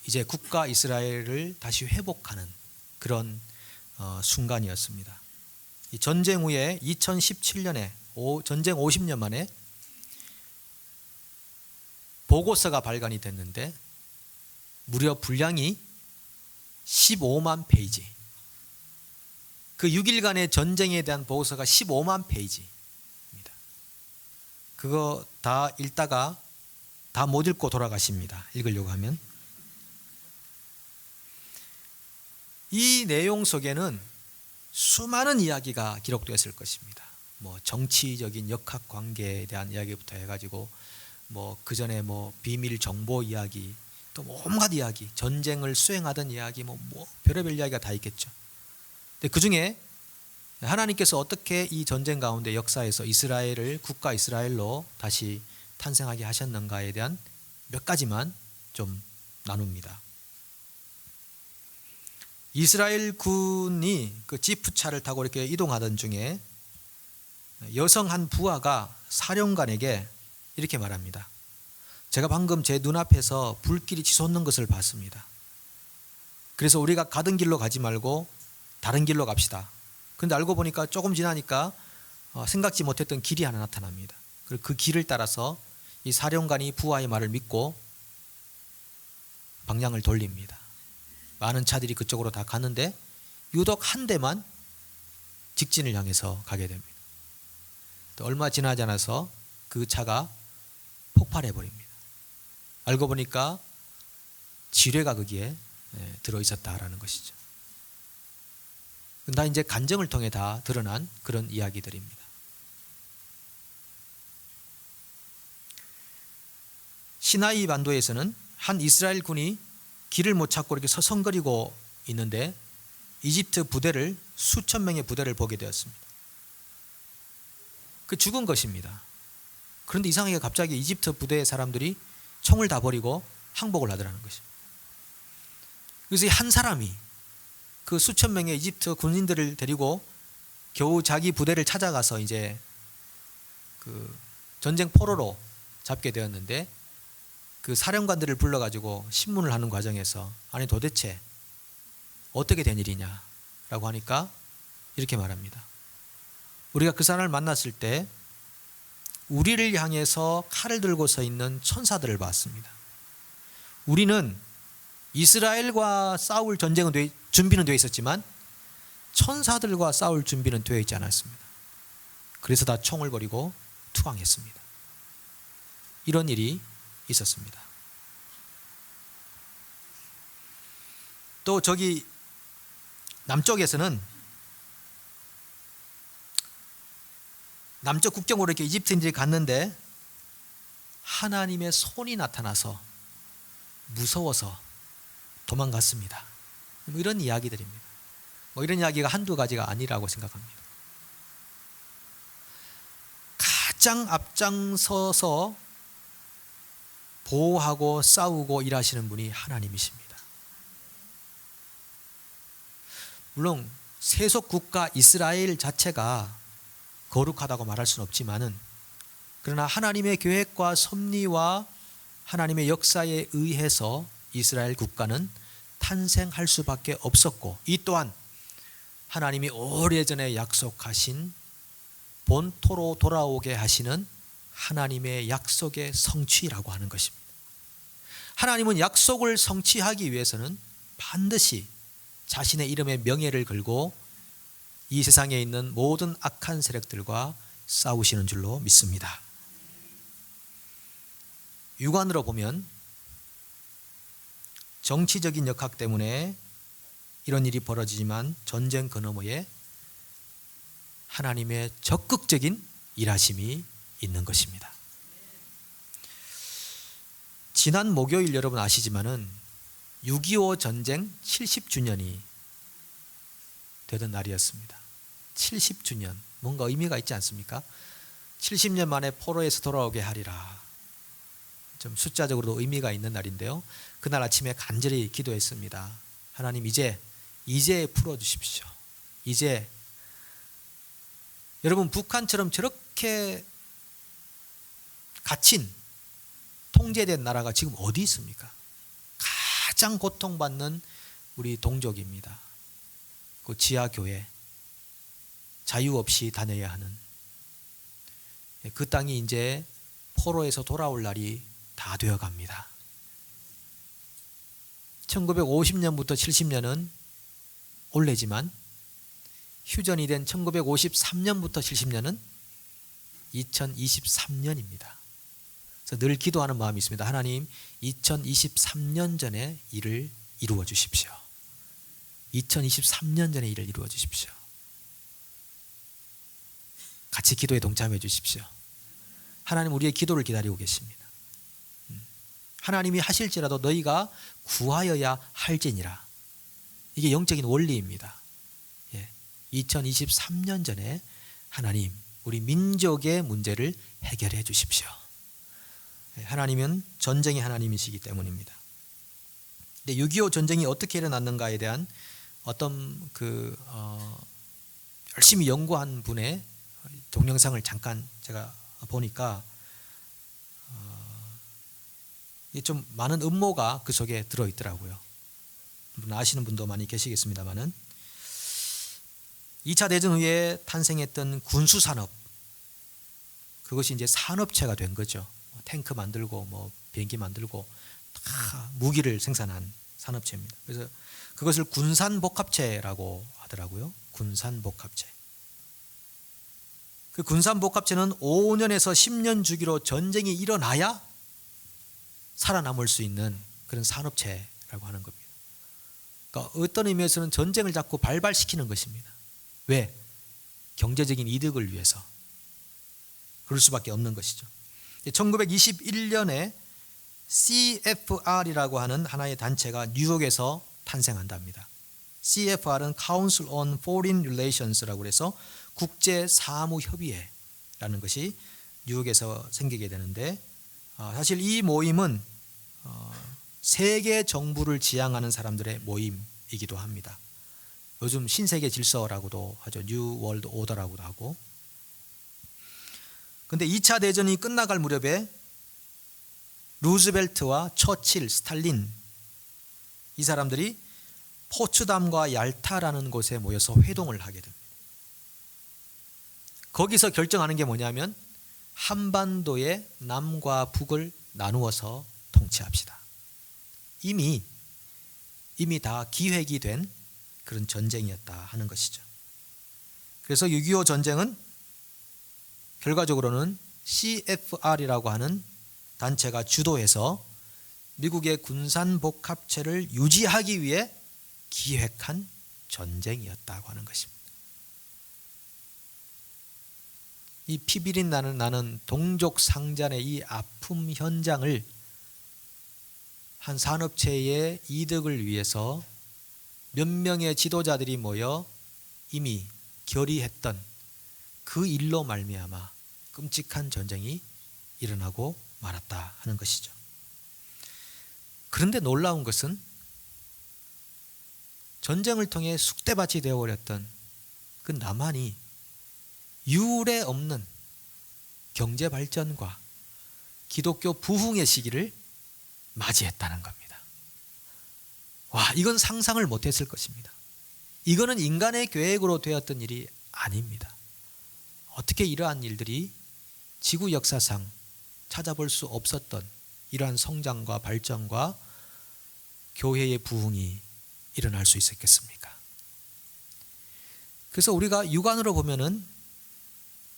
이제 국가 이스라엘을 다시 회복하는 그런 순간이었습니다. 이 전쟁 후에 2017년에 전쟁 50년 만에 보고서가 발간이 됐는데 무려 분량이 15만 페이지. 그 6일간의 전쟁에 대한 보고서가 15만 페이지입니다. 그거 다 읽다가 다 못 읽고 돌아가십니다. 읽으려고 하면. 이 내용 속에는 수많은 이야기가 기록되었을 것입니다. 뭐 정치적인 역학 관계에 대한 이야기부터 해가지고 뭐 그 전에 뭐 비밀 정보 이야기, 또 온갖 이야기, 전쟁을 수행하던 이야기, 뭐 별의별 이야기가 다 있겠죠. 근데 그 중에 하나님께서 어떻게 이 전쟁 가운데 역사에서 이스라엘을 국가 이스라엘로 다시 탄생하게 하셨는가에 대한 몇 가지만 좀 나눕니다. 이스라엘 군이 그 지프차를 타고 이렇게 이동하던 중에 여성 한 부하가 사령관에게 이렇게 말합니다. 제가 방금 제 눈앞에서 불길이 치솟는 것을 봤습니다. 그래서 우리가 가던 길로 가지 말고 다른 길로 갑시다. 그런데 알고 보니까 조금 지나니까 생각지 못했던 길이 하나 나타납니다. 그리고 그 길을 따라서 이 사령관이 부하의 말을 믿고 방향을 돌립니다. 많은 차들이 그쪽으로 다 갔는데 유독 한 대만 직진을 향해서 가게 됩니다. 또 얼마 지나지 않아서 그 차가 폭발해 버립니다. 알고 보니까 지뢰가 거기에 들어 있었다라는 것이죠. 다 이제 간증을 통해 다 드러난 그런 이야기들입니다. 시나이 반도에서는 한 이스라엘 군이 길을 못 찾고 이렇게 서성거리고 있는데 이집트 부대를, 수천 명의 부대를 보게 되었습니다. 그 죽은 것입니다. 그런데 이상하게 갑자기 이집트 부대의 사람들이 총을 다 버리고 항복을 하더라는 것입니다. 그래서 한 사람이 그 수천 명의 이집트 군인들을 데리고 겨우 자기 부대를 찾아가서 이제 그 전쟁 포로로 잡게 되었는데, 그 사령관들을 불러가지고 신문을 하는 과정에서 아니 도대체 어떻게 된 일이냐라고 하니까 이렇게 말합니다. 우리가 그 사람을 만났을 때 우리를 향해서 칼을 들고 서 있는 천사들을 봤습니다. 우리는 이스라엘과 싸울 전쟁은 준비는 되어 있었지만 천사들과 싸울 준비는 되어 있지 않았습니다. 그래서 다 총을 버리고 투항했습니다. 이런 일이 있었습니다. 또 저기 남쪽에서는 남쪽 국경으로 이렇게 이집트인들이 갔는데 하나님의 손이 나타나서 무서워서 도망갔습니다. 뭐 이런 이야기들입니다. 뭐 이런 이야기가 한두 가지가 아니라고 생각합니다. 가장 앞장서서 보호하고 싸우고 일하시는 분이 하나님이십니다. 물론 세속 국가 이스라엘 자체가 거룩하다고 말할 수는 없지만은, 그러나 하나님의 계획과 섭리와 하나님의 역사에 의해서 이스라엘 국가는 탄생할 수밖에 없었고, 이 또한 하나님이 오래전에 약속하신 본토로 돌아오게 하시는 하나님의 약속의 성취라고 하는 것입니다. 하나님은 약속을 성취하기 위해서는 반드시 자신의 이름의 명예를 걸고 이 세상에 있는 모든 악한 세력들과 싸우시는 줄로 믿습니다. 육안으로 보면 정치적인 역학 때문에 이런 일이 벌어지지만, 전쟁 그 너머에 하나님의 적극적인 일하심이 있는 것입니다. 지난 목요일 여러분 아시지만은 6.25 전쟁 70주년이 되던 날이었습니다. 70주년, 뭔가 의미가 있지 않습니까? 70년 만에 포로에서 돌아오게 하리라. 좀 숫자적으로도 의미가 있는 날인데요, 그날 아침에 간절히 기도했습니다. 하나님, 이제 풀어주십시오. 이제 여러분, 북한처럼 저렇게 갇힌, 통제된 나라가 지금 어디 있습니까? 가장 고통받는 우리 동족입니다. 그 지하교회, 자유 없이 다녀야 하는 그 땅이 이제 포로에서 돌아올 날이 다 되어 갑니다. 1950년부터 70년은 올해지만, 휴전이 된 1953년부터 70년은 2023년입니다. 그래서 늘 기도하는 마음이 있습니다. 하나님, 2023년 전에 일을 이루어 주십시오. 2023년 전에 일을 이루어 주십시오. 같이 기도에 동참해 주십시오. 하나님, 우리의 기도를 기다리고 계십니다. 하나님이 하실지라도 너희가 구하여야 할지니라. 이게 영적인 원리입니다. 2023년 전에 하나님, 우리 민족의 문제를 해결해 주십시오. 하나님은 전쟁의 하나님이시기 때문입니다. 근데 6.25 전쟁이 어떻게 일어났는가에 대한 어떤 열심히 연구한 분의 동영상을 잠깐 제가 보니까 좀 많은 음모가 그 속에 들어있더라고요. 아시는 분도 많이 계시겠습니다만은, 2차 대전 후에 탄생했던 군수산업, 그것이 이제 산업체가 된 거죠. 탱크 만들고 뭐 비행기 만들고 다 무기를 생산한 산업체입니다. 그래서 그것을 군산복합체라고 하더라고요. 군산복합체. 그 군산복합체는 5년에서 10년 주기로 전쟁이 일어나야 살아남을 수 있는 그런 산업체라고 하는 겁니다. 그러니까 어떤 의미에서는 전쟁을 자꾸 발발시키는 것입니다. 왜? 경제적인 이득을 위해서. 그럴 수밖에 없는 것이죠. 1921년에 CFR이라고 하는 하나의 단체가 뉴욕에서 탄생한답니다. CFR은 Council on Foreign Relations라고 해서 국제사무협의회라는 것이 뉴욕에서 생기게 되는데, 사실 이 모임은 세계 정부를 지향하는 사람들의 모임이기도 합니다. 요즘 신세계 질서라고도 하죠. 뉴 월드 오더라고도 하고. 근데 2차 대전이 끝나갈 무렵에 루즈벨트와 처칠, 스탈린, 이 사람들이 포츠담과 얄타라는 곳에 모여서 회동을 하게 됩니다. 거기서 결정하는 게 뭐냐면, 한반도의 남과 북을 나누어서 통치합시다. 이미 다 기획이 된 그런 전쟁이었다 하는 것이죠. 그래서 6.25 전쟁은 결과적으로는 CFR이라고 하는 단체가 주도해서 미국의 군산복합체를 유지하기 위해 기획한 전쟁이었다고 하는 것입니다. 이 피비린 나는 동족 상잔의 이 아픔 현장을 한 산업체의 이득을 위해서 몇 명의 지도자들이 모여 이미 결의했던 그 일로 말미암아 끔찍한 전쟁이 일어나고 말았다 하는 것이죠. 그런데 놀라운 것은 전쟁을 통해 쑥대밭이 되어버렸던 그 남한이 유례 없는 경제 발전과 기독교 부흥의 시기를 맞이했다는 겁니다. 와, 이건 상상을 못했을 것입니다. 이거는 인간의 계획으로 되었던 일이 아닙니다. 어떻게 이러한 일들이 지구 역사상 찾아볼 수 없었던 이러한 성장과 발전과 교회의 부흥이 일어날 수 있었겠습니까? 그래서 우리가 육안으로 보면은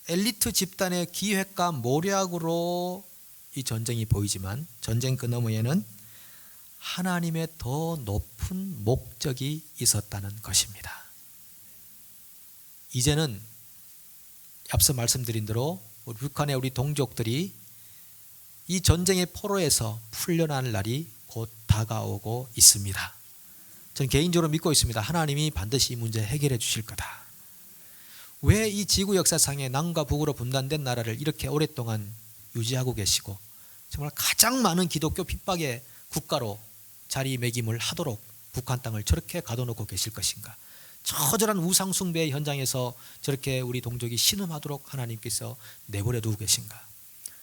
엘리트 집단의 기획과 모략으로 이 전쟁이 보이지만 전쟁 그 너머에는 하나님의 더 높은 목적이 있었다는 것입니다. 이제는 앞서 말씀드린 대로 북한의 우리 동족들이 이 전쟁의 포로에서 풀려날 날이 곧 다가오고 있습니다. 저는 개인적으로 믿고 있습니다. 하나님이 반드시 이 문제 해결해 주실 거다. 왜 이 지구 역사상에 남과 북으로 분단된 나라를 이렇게 오랫동안 유지하고 계시고 정말 가장 많은 기독교 핍박의 국가로 자리매김을 하도록 북한 땅을 저렇게 가둬놓고 계실 것인가? 처절한 우상 숭배의 현장에서 저렇게 우리 동족이 신음하도록 하나님께서 내버려 두고 계신가?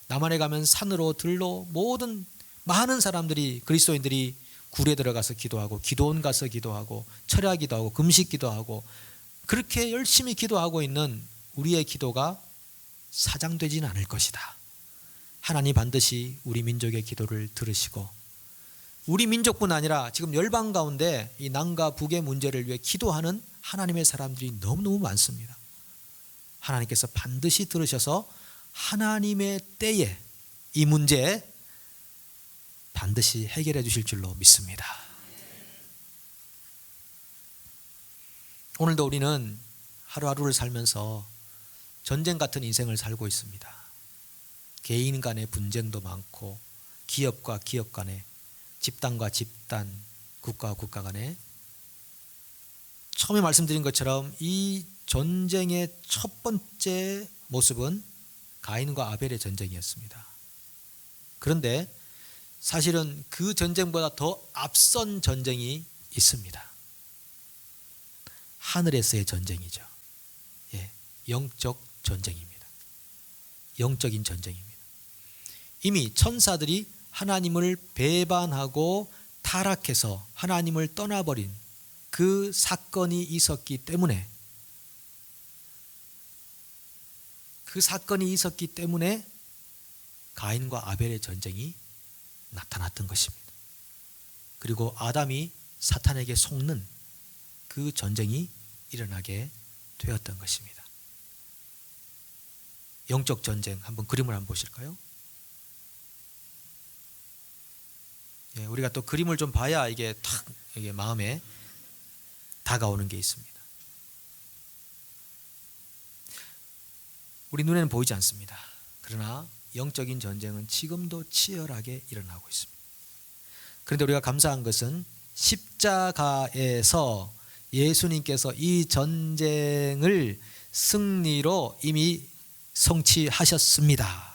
남한에 가면 산으로 들로 모든 많은 사람들이 그리스도인들이 굴에 들어가서 기도하고 기도원 가서 기도하고 철야 기도하고 금식 기도하고 그렇게 열심히 기도하고 있는 우리의 기도가 사장되지는 않을 것이다. 하나님 반드시 우리 민족의 기도를 들으시고 우리 민족뿐 아니라 지금 열방 가운데 이 남과 북의 문제를 위해 기도하는 하나님의 사람들이 너무너무 많습니다. 하나님께서 반드시 들으셔서 하나님의 때에 이 문제 반드시 해결해 주실 줄로 믿습니다. 오늘도 우리는 하루하루를 살면서 전쟁 같은 인생을 살고 있습니다. 개인 간의 분쟁도 많고 기업과 기업 간에 집단과 집단, 국가와 국가 간에 처음에 말씀드린 것처럼 이 전쟁의 첫 번째 모습은 가인과 아벨의 전쟁이었습니다. 그런데 사실은 그 전쟁보다 더 앞선 전쟁이 있습니다. 하늘에서의 전쟁이죠. 예, 영적 전쟁입니다. 영적인 전쟁입니다. 이미 천사들이 하나님을 배반하고 타락해서 하나님을 떠나버린 그 사건이 있었기 때문에 가인과 아벨의 전쟁이 나타났던 것입니다. 그리고 아담이 사탄에게 속는 그 전쟁이 일어나게 되었던 것입니다. 영적 전쟁 한번 그림을 한번 보실까요? 예, 우리가 또 그림을 좀 봐야 이게 마음에 다가오는 게 있습니다. 우리 눈에는 보이지 않습니다. 그러나 영적인 전쟁은 지금도 치열하게 일어나고 있습니다. 그런데 우리가 감사한 것은 십자가에서 예수님께서 이 전쟁을 승리로 이미 성취하셨습니다.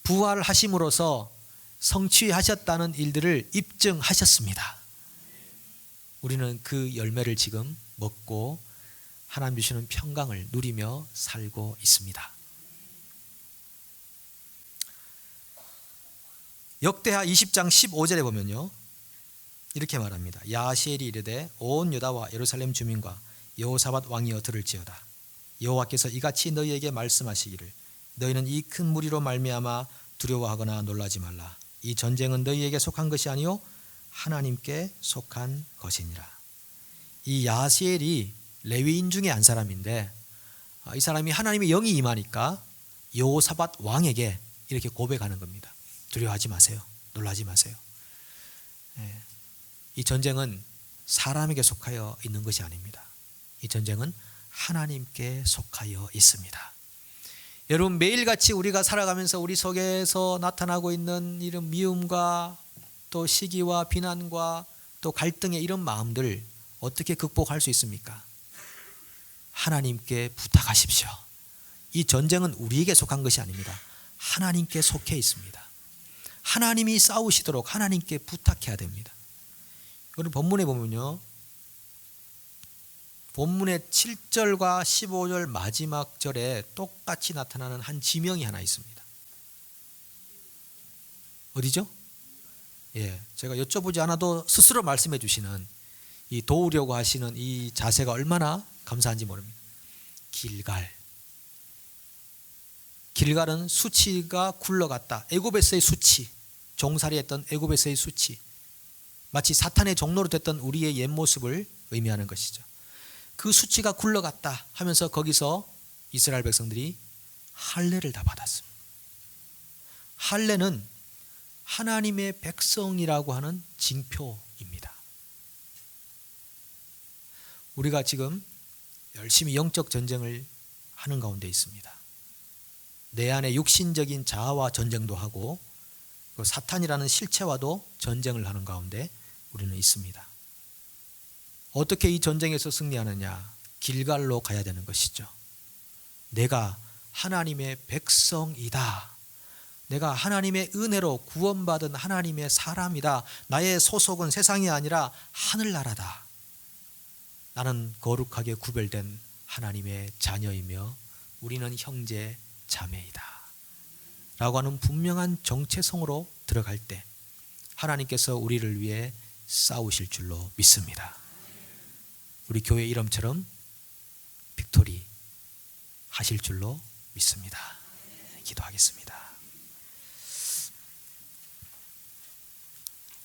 부활하심으로써 성취하셨다는 일들을 입증하셨습니다. 우리는 그 열매를 지금 먹고 하나님 주시는 평강을 누리며 살고 있습니다. 역대하 20장 15절에 보면요, 이렇게 말합니다. 야시엘이 이르되 온 유다와 예루살렘 주민과 여호사밧 왕이여 들을지어다. 여호와께서 이같이 너희에게 말씀하시기를 너희는 이 큰 무리로 말미암아 두려워하거나 놀라지 말라. 이 전쟁은 너희에게 속한 것이 아니요 하나님께 속한 것이니라. 이 야시엘이 레위인 중에 한 사람인데 이 사람이 하나님의 영이 임하니까 여호사밧 왕에게 이렇게 고백하는 겁니다. 두려워하지 마세요. 놀라지 마세요. 이 전쟁은 사람에게 속하여 있는 것이 아닙니다. 이 전쟁은 하나님께 속하여 있습니다. 여러분, 매일같이 우리가 살아가면서 우리 속에서 나타나고 있는 이런 미움과 또 시기와 비난과 또 갈등의 이런 마음들 어떻게 극복할 수 있습니까? 하나님께 부탁하십시오. 이 전쟁은 우리에게 속한 것이 아닙니다. 하나님께 속해 있습니다. 하나님이 싸우시도록 하나님께 부탁해야 됩니다. 오늘 본문에 보면요, 본문의 7절과 15절 마지막 절에 똑같이 나타나는 한 지명이 하나 있습니다. 어디죠? 예, 제가 여쭤보지 않아도 스스로 말씀해 주시는 이 도우려고 하시는 이 자세가 얼마나 감사한지 모릅니다. 길갈은 수치가 굴러갔다. 애굽에서의 수치, 종살이했던 애굽에서의 수치, 마치 사탄의 종로로 됐던 우리의 옛 모습을 의미하는 것이죠. 그 수치가 굴러갔다 하면서 거기서 이스라엘 백성들이 할례를 다 받았습니다. 할례는 하나님의 백성이라고 하는 징표입니다. 우리가 지금 열심히 영적 전쟁을 하는 가운데 있습니다. 내 안에 육신적인 자아와 전쟁도 하고 사탄이라는 실체와도 전쟁을 하는 가운데 우리는 있습니다. 어떻게 이 전쟁에서 승리하느냐? 길갈로 가야 되는 것이죠. 내가 하나님의 백성이다. 내가 하나님의 은혜로 구원받은 하나님의 사람이다. 나의 소속은 세상이 아니라 하늘나라다. 나는 거룩하게 구별된 하나님의 자녀이며 우리는 형제 자매이다 라고 하는 분명한 정체성으로 들어갈 때 하나님께서 우리를 위해 싸우실 줄로 믿습니다. 우리 교회 이름처럼 빅토리 하실 줄로 믿습니다. 기도하겠습니다.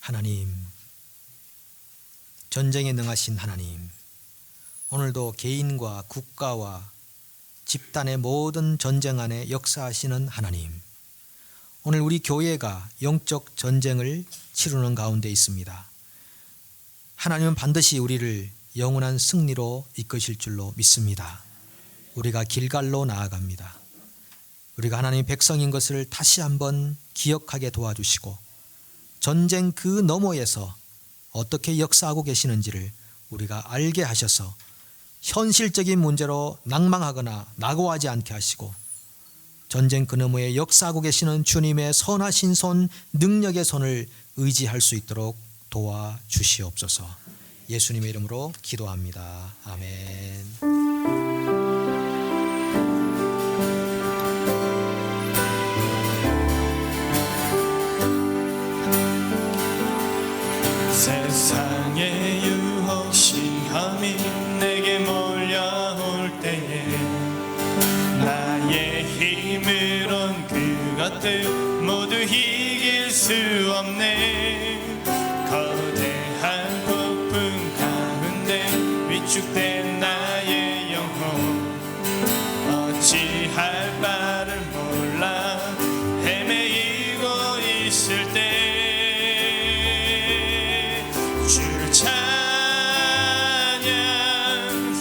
하나님, 전쟁에 능하신 하나님, 오늘도 개인과 국가와 집단의 모든 전쟁 안에 역사하시는 하나님, 오늘 우리 교회가 영적 전쟁을 치르는 가운데 있습니다. 하나님은 반드시 우리를 영원한 승리로 이끄실 줄로 믿습니다. 우리가 길갈로 나아갑니다. 우리가 하나님의 백성인 것을 다시 한번 기억하게 도와주시고 전쟁 그 너머에서 어떻게 역사하고 계시는지를 우리가 알게 하셔서 현실적인 문제로 낭망하거나 낙오하지 않게 하시고 전쟁 그 너머에 역사하고 계시는 주님의 선하신 손, 능력의 손을 의지할 수 있도록 도와주시옵소서. 예수님의 이름으로 기도합니다. 아멘. 세상의 유혹 시험이 내게 몰려올 때에 나의 힘으론 그것들 모두 이길 수 없네. 거대한 폭풍 가운데 위축된 나의 영혼 어찌할 바를 몰라 헤매이고 있을 때 주를 찬양,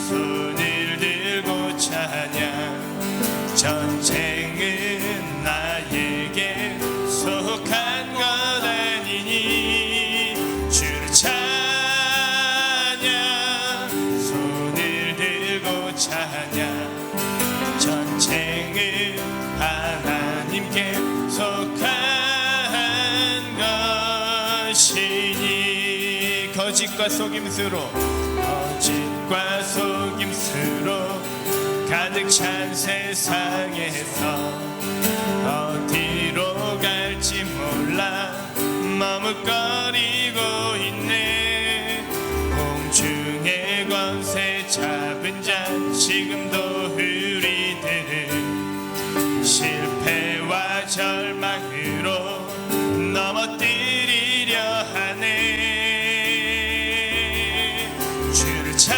손을 들고 찬양. 전쟁은 나에게 속한 것 아니니 주를 찬양, 손을 들고 찬양. 전쟁은 하나님께 속한 것이니 거짓과 속임수로 가득 찬 세상에서 어디로 갈지 몰라 머뭇거리고 있네. 공중의 권세 잡은 자 지금도 우리들은 실패와 절망으로 넘어뜨리려 하네. 주를 찬양,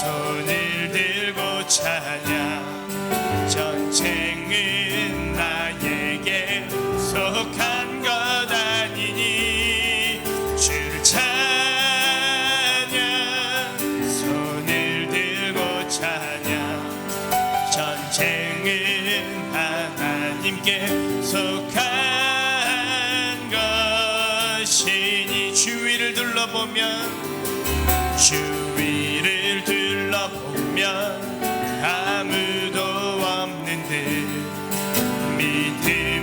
손을 들고 찬양. 전쟁은 나에게 속한 것 아니니 주를 찬양, 손을 들고 찬양. 전쟁은 하나님께 속한 것이니 주위를 둘러보면 아무도 없는 듯 믿음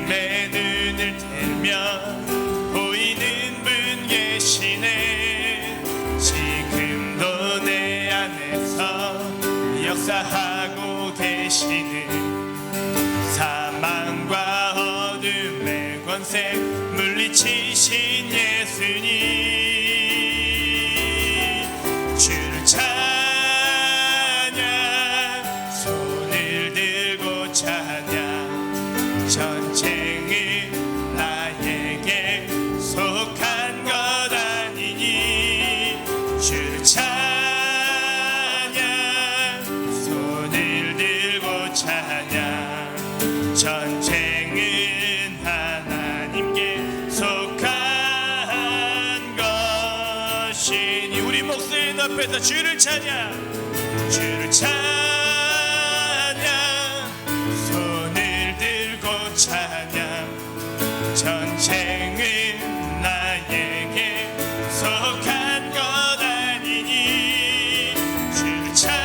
지신 예수님 주를 찬양 손을 들고 찬양 전쟁은 나에게 속한 것 아니니 주를 찬양 손을 들고 찬양 전쟁은 하나님께 속한 것이니 우리 목소리 높여서 주를 찬양 주를 찬양 손을 들고 찬양 전쟁은 나에게 속한 것 아니니 주를 찬양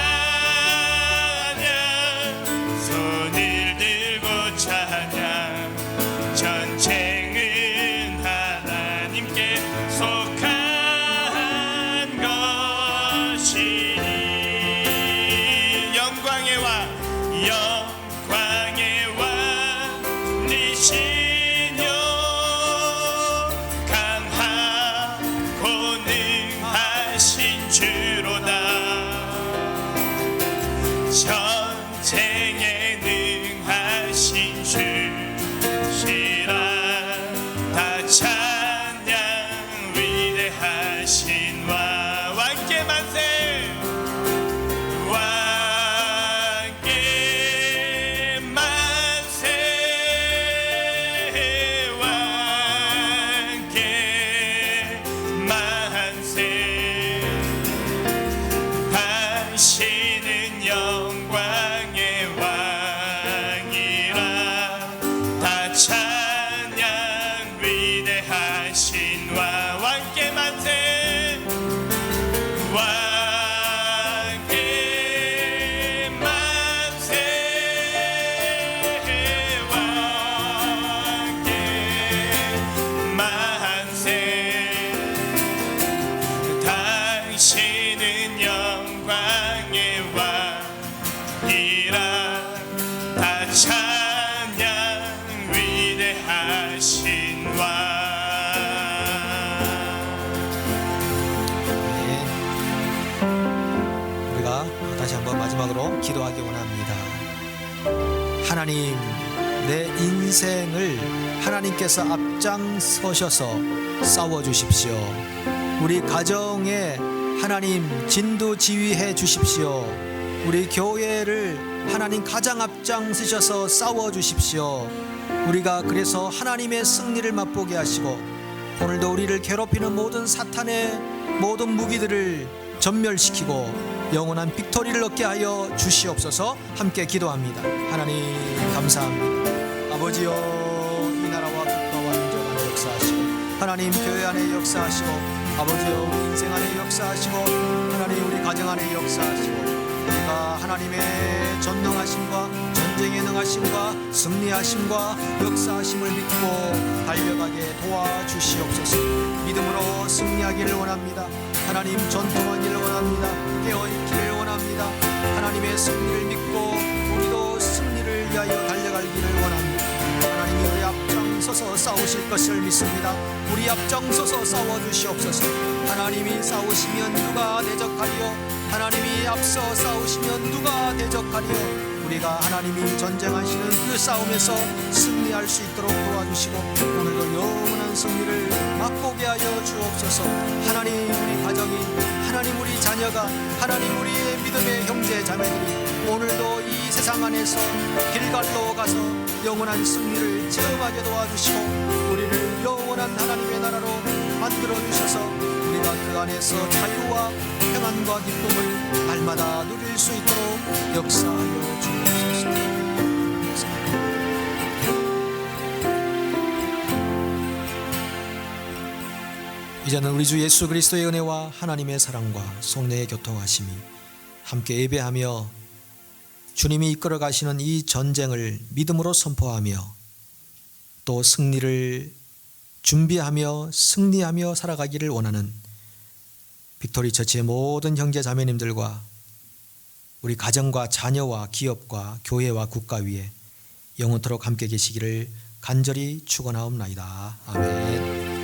손을 들고 찬양 전쟁은 하나님께 속한 것이니 영광의 왕 영광의 왕이시뇨 강하고 능하신 주로다 전쟁에 능하신 주시라 다 찬양 위대하신 왕께 만세 왕께 만세 왕께 만세 당신은 영광의 왕이라 다 찬양 위대하신 왕께 만세 왕께 만세 왕께 만세 당신은 영광의 왕이라 다 찬양 위대하신 왕 우리가 다시 한번 마지막으로 기도하기 원합니다. 하나님, 내 인생을 하나님께서 앞장서셔서 싸워주십시오. 우리 가정에 하나님 진두지휘해 주십시오. 우리 교회를 하나님 가장 앞장서셔서 싸워주십시오. 우리가 그래서 하나님의 승리를 맛보게 하시고 오늘도 우리를 괴롭히는 모든 사탄의 모든 무기들을 전멸시키고 영원한 빅토리를 얻게 하여 주시옵소서. 함께 기도합니다. 하나님 감사합니다. 아버지여, 이 나라와 국가와 민족 안에 역사하시고 하나님 교회 안에 역사하시고 아버지여 우리 인생 안에 역사하시고 하나님 우리 가정 안에 역사하시고 우리가 하나님의 전능하심과 전쟁에 능하심과 승리하심과 역사하심을 믿고 달려가게 도와주시옵소서. 믿음으로 승리하기를 원합니다. 하나님 전통하기를 원합니다. 깨어있기를 원합니다. 하나님의 승리를 믿고 우리도 승리를 위하여 달려가기를 원합니다. 하나님이 우리 앞장서서 싸우실 것을 믿습니다. 우리 앞장서서 싸워주시옵소서. 하나님이 싸우시면 누가 대적하리요? 하나님이 앞서 싸우시면 누가 대적하리요? 우리가 하나님이 전쟁하시는 그 싸움에서 승리할 수 있도록 도와주시고 오늘도 영원한 승리를 맛보게 하여 주옵소서. 하나님 우리 가정이 하나님 우리 자녀가 하나님 우리의 믿음의 형제 자매들이 오늘도 이 세상 안에서 길갈로 가서 영원한 승리를 체험하게 도와주시고 우리를 영원한 하나님의 나라로 만들어 주셔서 우리가 그 안에서 자유와 평안과 기쁨을 날마다 누릴 수 있도록 역사하여 주옵소서. 이제는 우리 주 예수 그리스도의 은혜와 하나님의 사랑과 성령의 교통하심이 함께 예배하며 주님이 이끌어 가시는 이 전쟁을 믿음으로 선포하며 또 승리를 준비하며 승리하며 살아가기를 원하는 빅토리 처치의 모든 형제 자매님들과 우리 가정과 자녀와 기업과 교회와 국가 위에 영원토록 함께 계시기를 간절히 축원하옵나이다. 아멘.